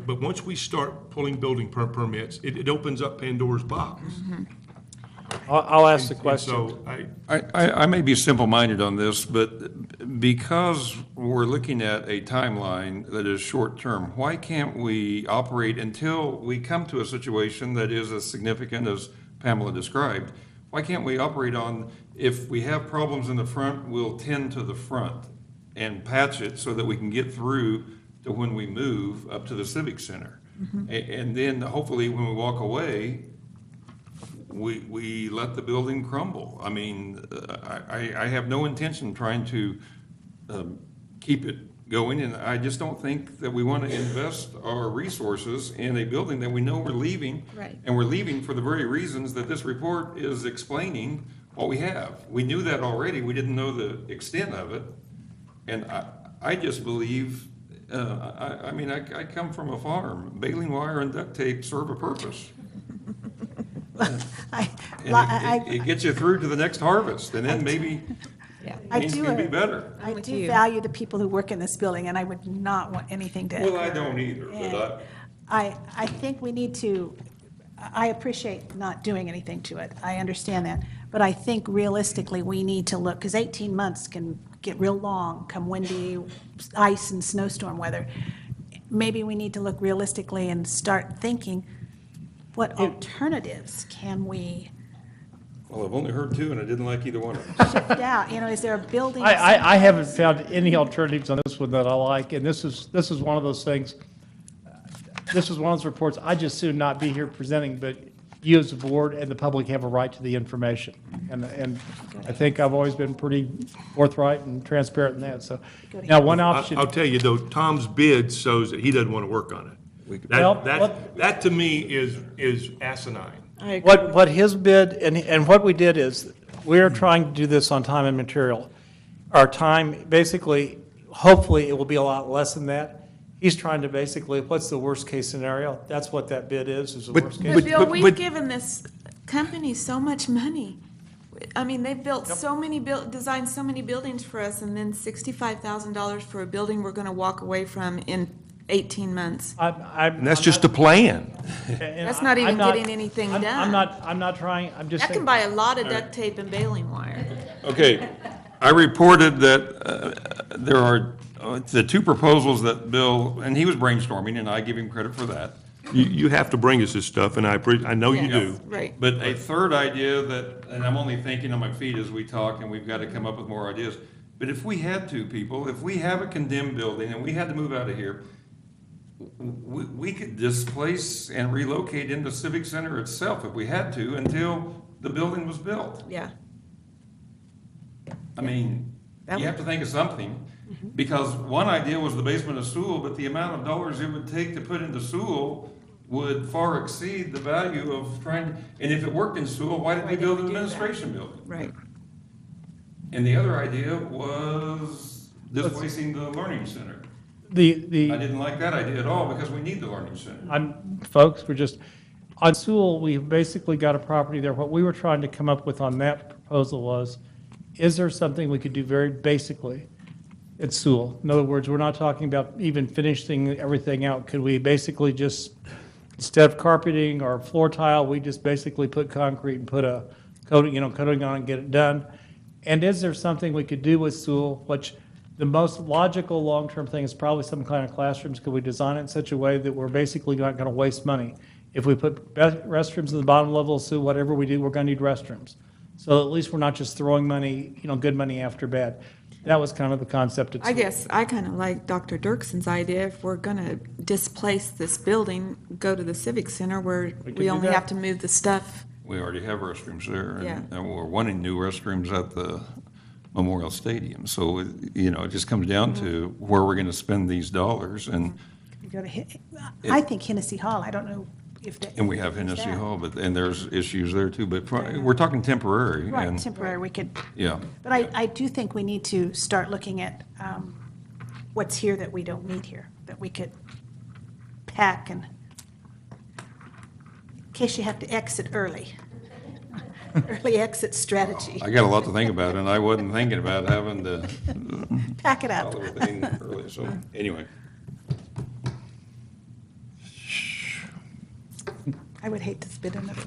but once we start pulling building permits, it opens up Pandora's box. I'll ask the And question. so I may be simple-minded on this, but because we're looking at a timeline that is short-term, why can't we operate until we come to a situation that is as significant as Pamela described? Why can't we operate on, if we have problems in the front, we'll tend to the front and patch it so that we can get through to when we move up to the Civic Center? And then hopefully when we walk away, we let the building crumble. I mean, I have no intention trying to keep it going, and I just don't think that we want to invest our resources in a building that we know we're leaving. Right. And we're leaving for the very reasons that this report is explaining what we have. We knew that already, we didn't know the extent of it. And I just believe, I come from a farm. Baling wire and duct tape serve a purpose. It gets you through to the next harvest, and then maybe things can be better. I do value the people who work in this building, and I would not want anything to. Well, I don't either, but I think we need to, I appreciate not doing anything to it. I understand that. But I think realistically, we need to look, because 18 months can get real long, come windy, ice and snowstorm weather. Maybe we need to look realistically and start thinking, what alternatives can we Well, I've only heard two, and I didn't like either one of them. Shift out, is there a building? I haven't found any alternatives on this one that I like, and this is one of those things, this is one of those reports, I just soon not be here presenting, but you as a board and the public have a right to the information. And I think I've always been pretty forthright and transparent in that, so. Now, one option. I'll tell you though, Tom's bid shows that he doesn't want to work on it. Well, That to me is asinine. What his bid, and what we did is, we're trying to do this on time and material. Our time, basically, hopefully, it will be a lot less than that. He's trying to basically, what's the worst-case scenario? That's what that bid is the worst case. But Bill, we've given this company so much money. I mean, they've built so many, designed so many buildings for us, and then $65,000 for a building we're gonna walk away from in 18 months. And that's just a plan. That's not even getting anything done. I'm not trying, I'm just That saying. can buy a lot of duct tape and baling wire. Okay, I reported that there are the two proposals that Bill, and he was brainstorming, and I give him credit for that. You have to bring us this stuff, and I know you do. Right. But a third idea that, and I'm only thinking on my feet as we talk, and we've got to come up with more ideas. But if we had to, people, if we have a condemned building and we had to move out of here, we could displace and relocate into Civic Center itself if we had to until the building was built. Yeah. I mean, That you have to think of something, because one idea was the basement of Sewell, but the amount of dollars it would take to put into Sewell would far exceed the value of trying, and if it worked in Sewell, why did we build an administration building? Right. And the other idea was displacing the learning center. I The, didn't like that idea at all, because we need the learning center. folks, we're just, on Sewell, we basically got a property there. What we were trying to come up with on that proposal was, is there something we could do very basically at Sewell? In other words, we're not talking about even finishing everything out. Could we basically just, instead of carpeting or floor tile, we just basically put concrete and put a coating on and get it done? And is there something we could do with Sewell, which the most logical long-term thing is probably some kind of classrooms? Could we design it in such a way that we're basically not going to waste money? If we put restrooms at the bottom level of Sewell, whatever we do, we're going to need restrooms. So at least we're not just throwing money, good money after bad. That was kind of the concept. I guess I kind of like Dr. Dirkson's idea. If we're going to displace this building, go to the Civic Center where We can we do only that. have to move the stuff. We already have restrooms there, Yeah. and we're wanting new restrooms at the Memorial Stadium. So, it just comes down to where we're going to spend these dollars, and I think Hennessy Hall, I don't know if that. we have is Hennessy that. Hall, and there's issues there too, but we're talking temporary. Right, and- temporary, we could, Yeah, but I do think we need to start looking at what's here that we don't need here, that we could pack and, in case you have to exit early. Early exit strategy. I got a lot to think about, and I wasn't thinking about having to Pack it up. follow everything early, so, anyway. I would hate to spend another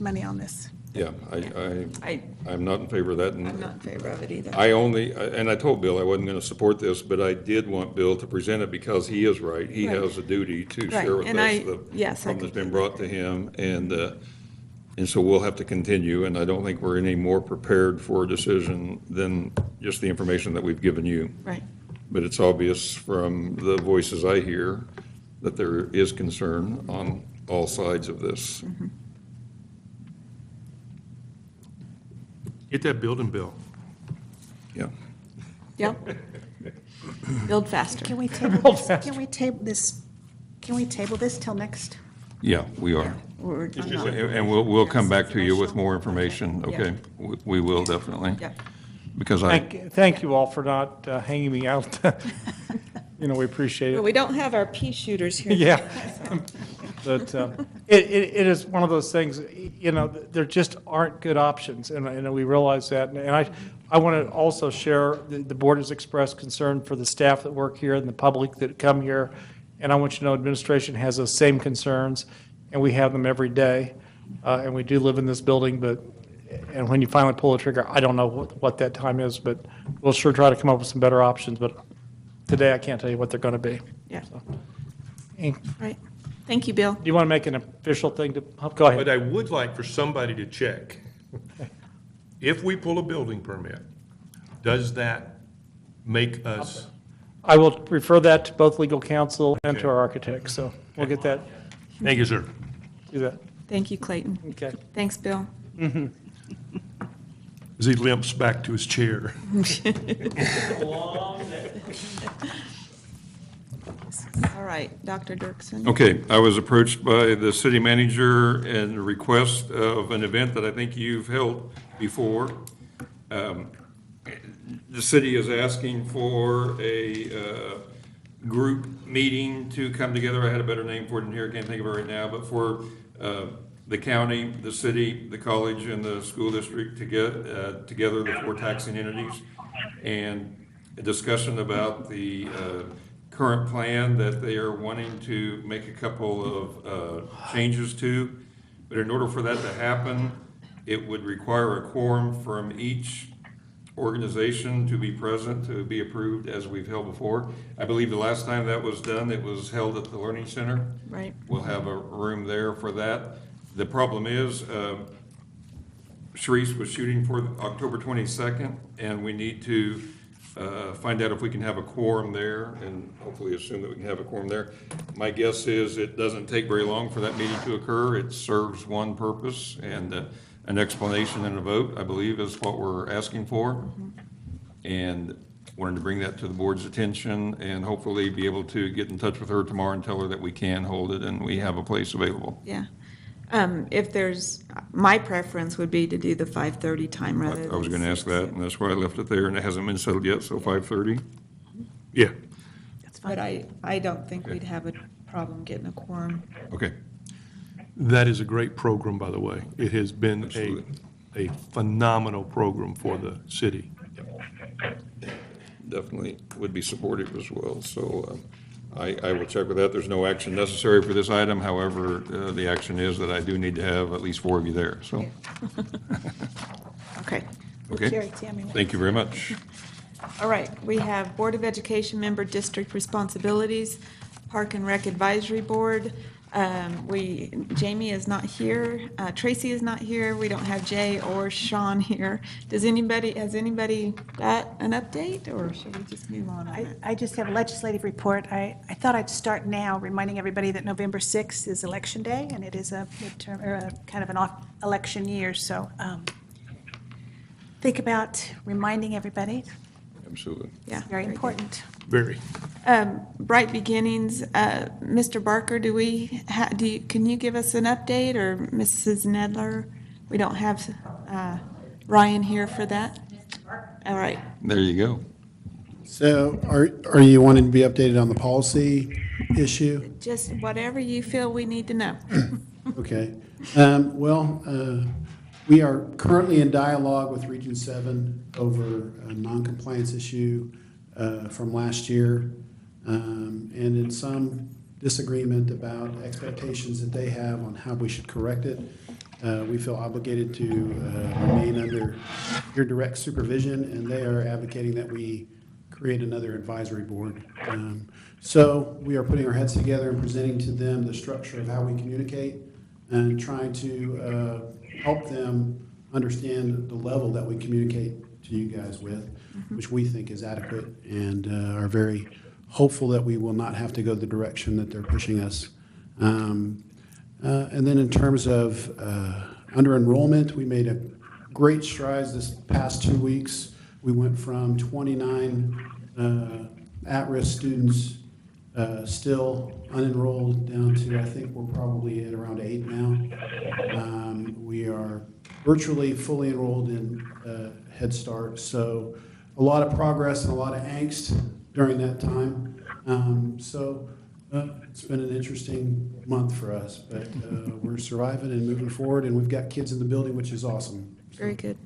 money on this. Yeah, I'm not in favor of that. and I'm not in favor of it either. I only, and I told Bill I wasn't going to support this, but I did want Bill to present it because he is right. He Right. has a duty to Right, share with and us I- the yes, I problem that's could been do brought to him, and so we'll have to continue, and I don't think we're any more prepared for a decision than just the information that we've given you. Right. But it's obvious from the voices I hear that there is concern on all sides of this. Mm-hmm. Get that building built. Yeah. Yep. Build faster. Can we table this, can we table this till next? Yeah, we are. Or- And we'll come back to you with more information, okay? We will, definitely. Yeah. Because Thank you all for not hanging me out. We appreciate But it. we don't have our pea shooters here. Yeah. But it is one of those things, there just aren't good options, and we realize that. And I want to also share, the board has expressed concern for the staff that work here and the public that come here. And I want you to know administration has those same concerns, and we have them every day. And we do live in this building, and when you finally pull the trigger, I don't know what that time is, but we'll sure try to come up with some better options. But today, I can't tell you what they're going to be. Yeah. So, Right. Thank you, Bill. do you want to make an official thing to, go ahead. But I would like for somebody to check if we pull a building permit, does that make us, I will refer that to both legal counsel and to Okay. our architect, so we'll get that, thank you, sir. do that. Thank you, Clayton. Okay. Thanks, Bill. As he limps back to his chair. All right, Dr. Dirksen. Okay, I was approached by the city manager in request of an event that I think you've held before. The city is asking for a group meeting to come together. I had a better name for it in here, I can't think of it right now, but for the county, the city, the college, and the school district to get together, the four taxing entities, and a discussion about the current plan that they are wanting to make a couple of changes to. But in order for that to happen, it would require a quorum from each organization to be present, to be approved, as we've held before. I believe the last time that was done, it was held at the Learning Center. Right. We'll have a room there for that. The problem is, Sharice was shooting for October 22nd, and we need to find out if we can have a quorum there, and hopefully assume that we can have a quorum there. My guess is it doesn't take very long for that meeting to occur. It serves one purpose, and an explanation and a vote, I believe, is what we're asking for. And wanted to bring that to the board's attention and hopefully be able to get in touch with her tomorrow and tell her that we can hold it and we have a place available. Yeah. If there's, my preference would be to do the 5:30 time rather than. I was going to ask that, and that's why I left it there, and it hasn't been settled yet, so 5:30. Yeah, But I don't think we'd have a problem getting a quorum. Okay. that is a great program, by the way. It has been Absolutely. a phenomenal program for the city. Definitely would be supportive as well, so I will check with that. There's no action necessary for this item, however, the action is that I do need to have at least 4 of you there, so. Okay. Okay. Carrie, Tammy. Thank you very much. All right, we have Board of Education member district responsibilities, Park and Rec Advisory Board. Jamie is not here, Tracy is not here, we don't have Jay or Sean here. Has anybody got an update, or should we just move on? I just have a legislative report. I thought I'd start now reminding everybody that November 6th is Election Day, and it is a midterm, or a kind of an election year, so think about reminding everybody. Absolutely. Yeah, Very important. Very. Bright Beginnings, Mr. Barker, can you give us an update, or Mrs. Nedler? We don't have Ryan here for that? All right. There you go. So are you wanting to be updated on the policy issue? Just whatever you feel we need to know. Okay. We are currently in dialogue with Region 7 over a noncompliance issue from last year, and in some disagreement about expectations that they have on how we should correct it. We feel obligated to remain under your direct supervision, and they are advocating that we create another advisory board. So we are putting our heads together and presenting to them the structure of how we communicate and trying to help them understand the level that we communicate to you guys with, which we think is adequate, and are very hopeful that we will not have to go the direction that they're pushing us. And then in terms of under enrollment, we made a great strides this past 2 weeks. We went from 29 at-risk students still unenrolled down to, I think we're probably at around 8 now. We are virtually fully enrolled in Head Start, so a lot of progress and a lot of angst during that time. It's been an interesting month for us, but we're surviving and moving forward, and we've got kids in the building, which is awesome. Very good.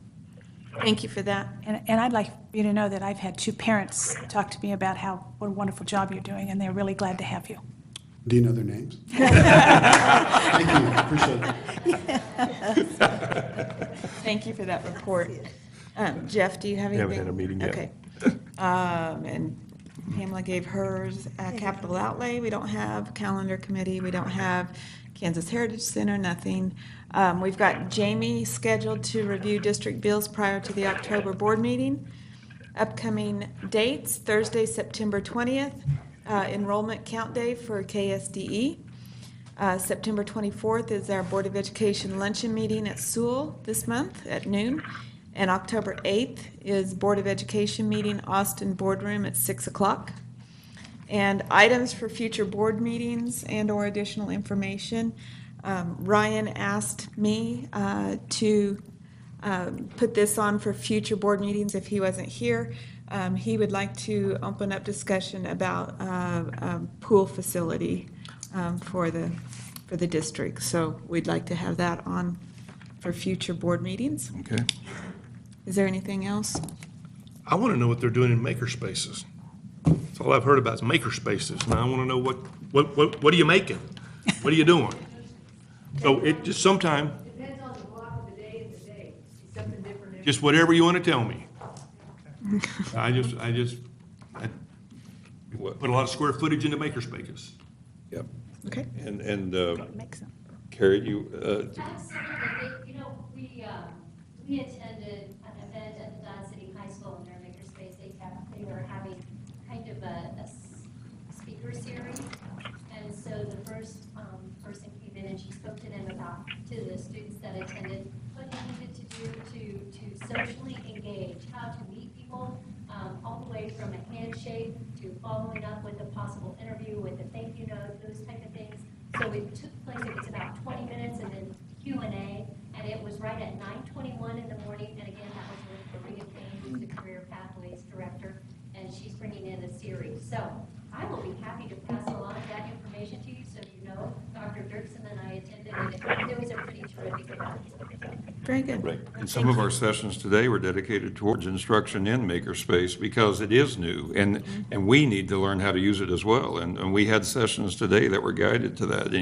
Thank you for that. And I'd like you to know that I've had 2 parents talk to me about what a wonderful job you're doing, and they're really glad to have you. Do you know their names? Thank you, appreciate it. Thank you for that report. Jeff, do you have We anything? haven't had a meeting yet. Okay. And Pamela gave hers capital outlay. We don't have calendar committee. We don't have Kansas Heritage Center, nothing. We've got Jamie scheduled to review district bills prior to the October board meeting. Upcoming dates, Thursday, September 20th, enrollment count day for KSDE. September 24th is our Board of Education luncheon meeting at Sewell this month at noon. And October 8th is Board of Education meeting, Austin Boardroom at 6 o'clock. And items for future board meetings and/or additional information. Ryan asked me to put this on for future board meetings if he wasn't here. He would like to open up discussion about pool facility for the district. So we'd like to have that on for future board meetings. Okay. Is there anything else? I want to know what they're doing in maker spaces. That's all I've heard about is maker spaces. Now I want to know what are you making? What are you doing? So it just sometime, Depends on the block of the day and the day. It's something different every. just whatever you want to tell me. I put a lot of square footage into maker spaces. Yep. Okay. And Make some. Carrie, you, Absolutely. You know, we attended an event at the Dodge City High School in their makerspace. They were having kind of a speaker series. And so the first person came in and she spoke to them about, to the students that attended, what they needed to do to socially engage, how to meet people, all the way from a handshake to following up with a possible interview with a thank you note, those type of things. So it took place, it was about 20 minutes and then Q&A, and it was right at 9:21 in the morning. And again, that was with Maria Payne, who's the Career Pathways Director, and she's bringing in a series. So I will be happy to pass along that information to you so you know Dr. Dirksen and I attended, and it was a pretty terrific event. Very good. right. And some of our sessions today were dedicated towards instruction in makerspace because it is new and we need to learn how to use it as well. And we had sessions today that were guided to that.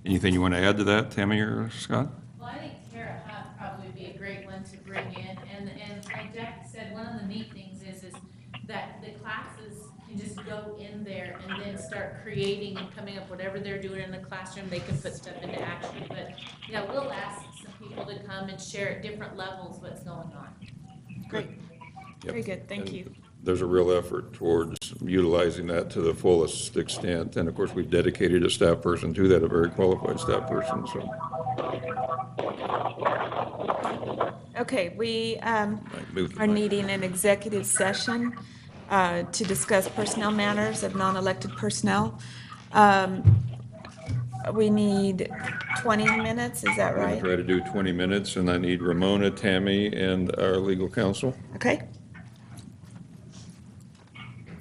Anything you want to add to that, Tammy or Scott? Well, I think Tara Huff probably would be a great one to bring in, and like Jack said, one of the neat things is that the classes can just go in there and then start creating and coming up whatever they're doing in the classroom, they can put stuff into action. But, yeah, we'll ask some people to come and share at different levels what's going on. Great. Yep. Very good. Thank And you. There's a real effort towards utilizing that to the fullest extent. And of course, we've dedicated a staff person to that, a very qualified staff person, so. Okay, we move the are mic. needing an executive session to discuss personnel matters of non-elected personnel. We need 20 minutes, is that I'm going right? to try to do 20 minutes, and I need Ramona, Tammy, and our legal counsel. Okay.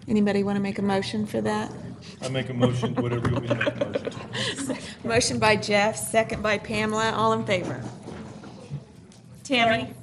Anybody want to make a motion for that? I make a motion, whatever you want me to make a motion. Motion by Jeff, second by Pamela, all in favor. Tammy?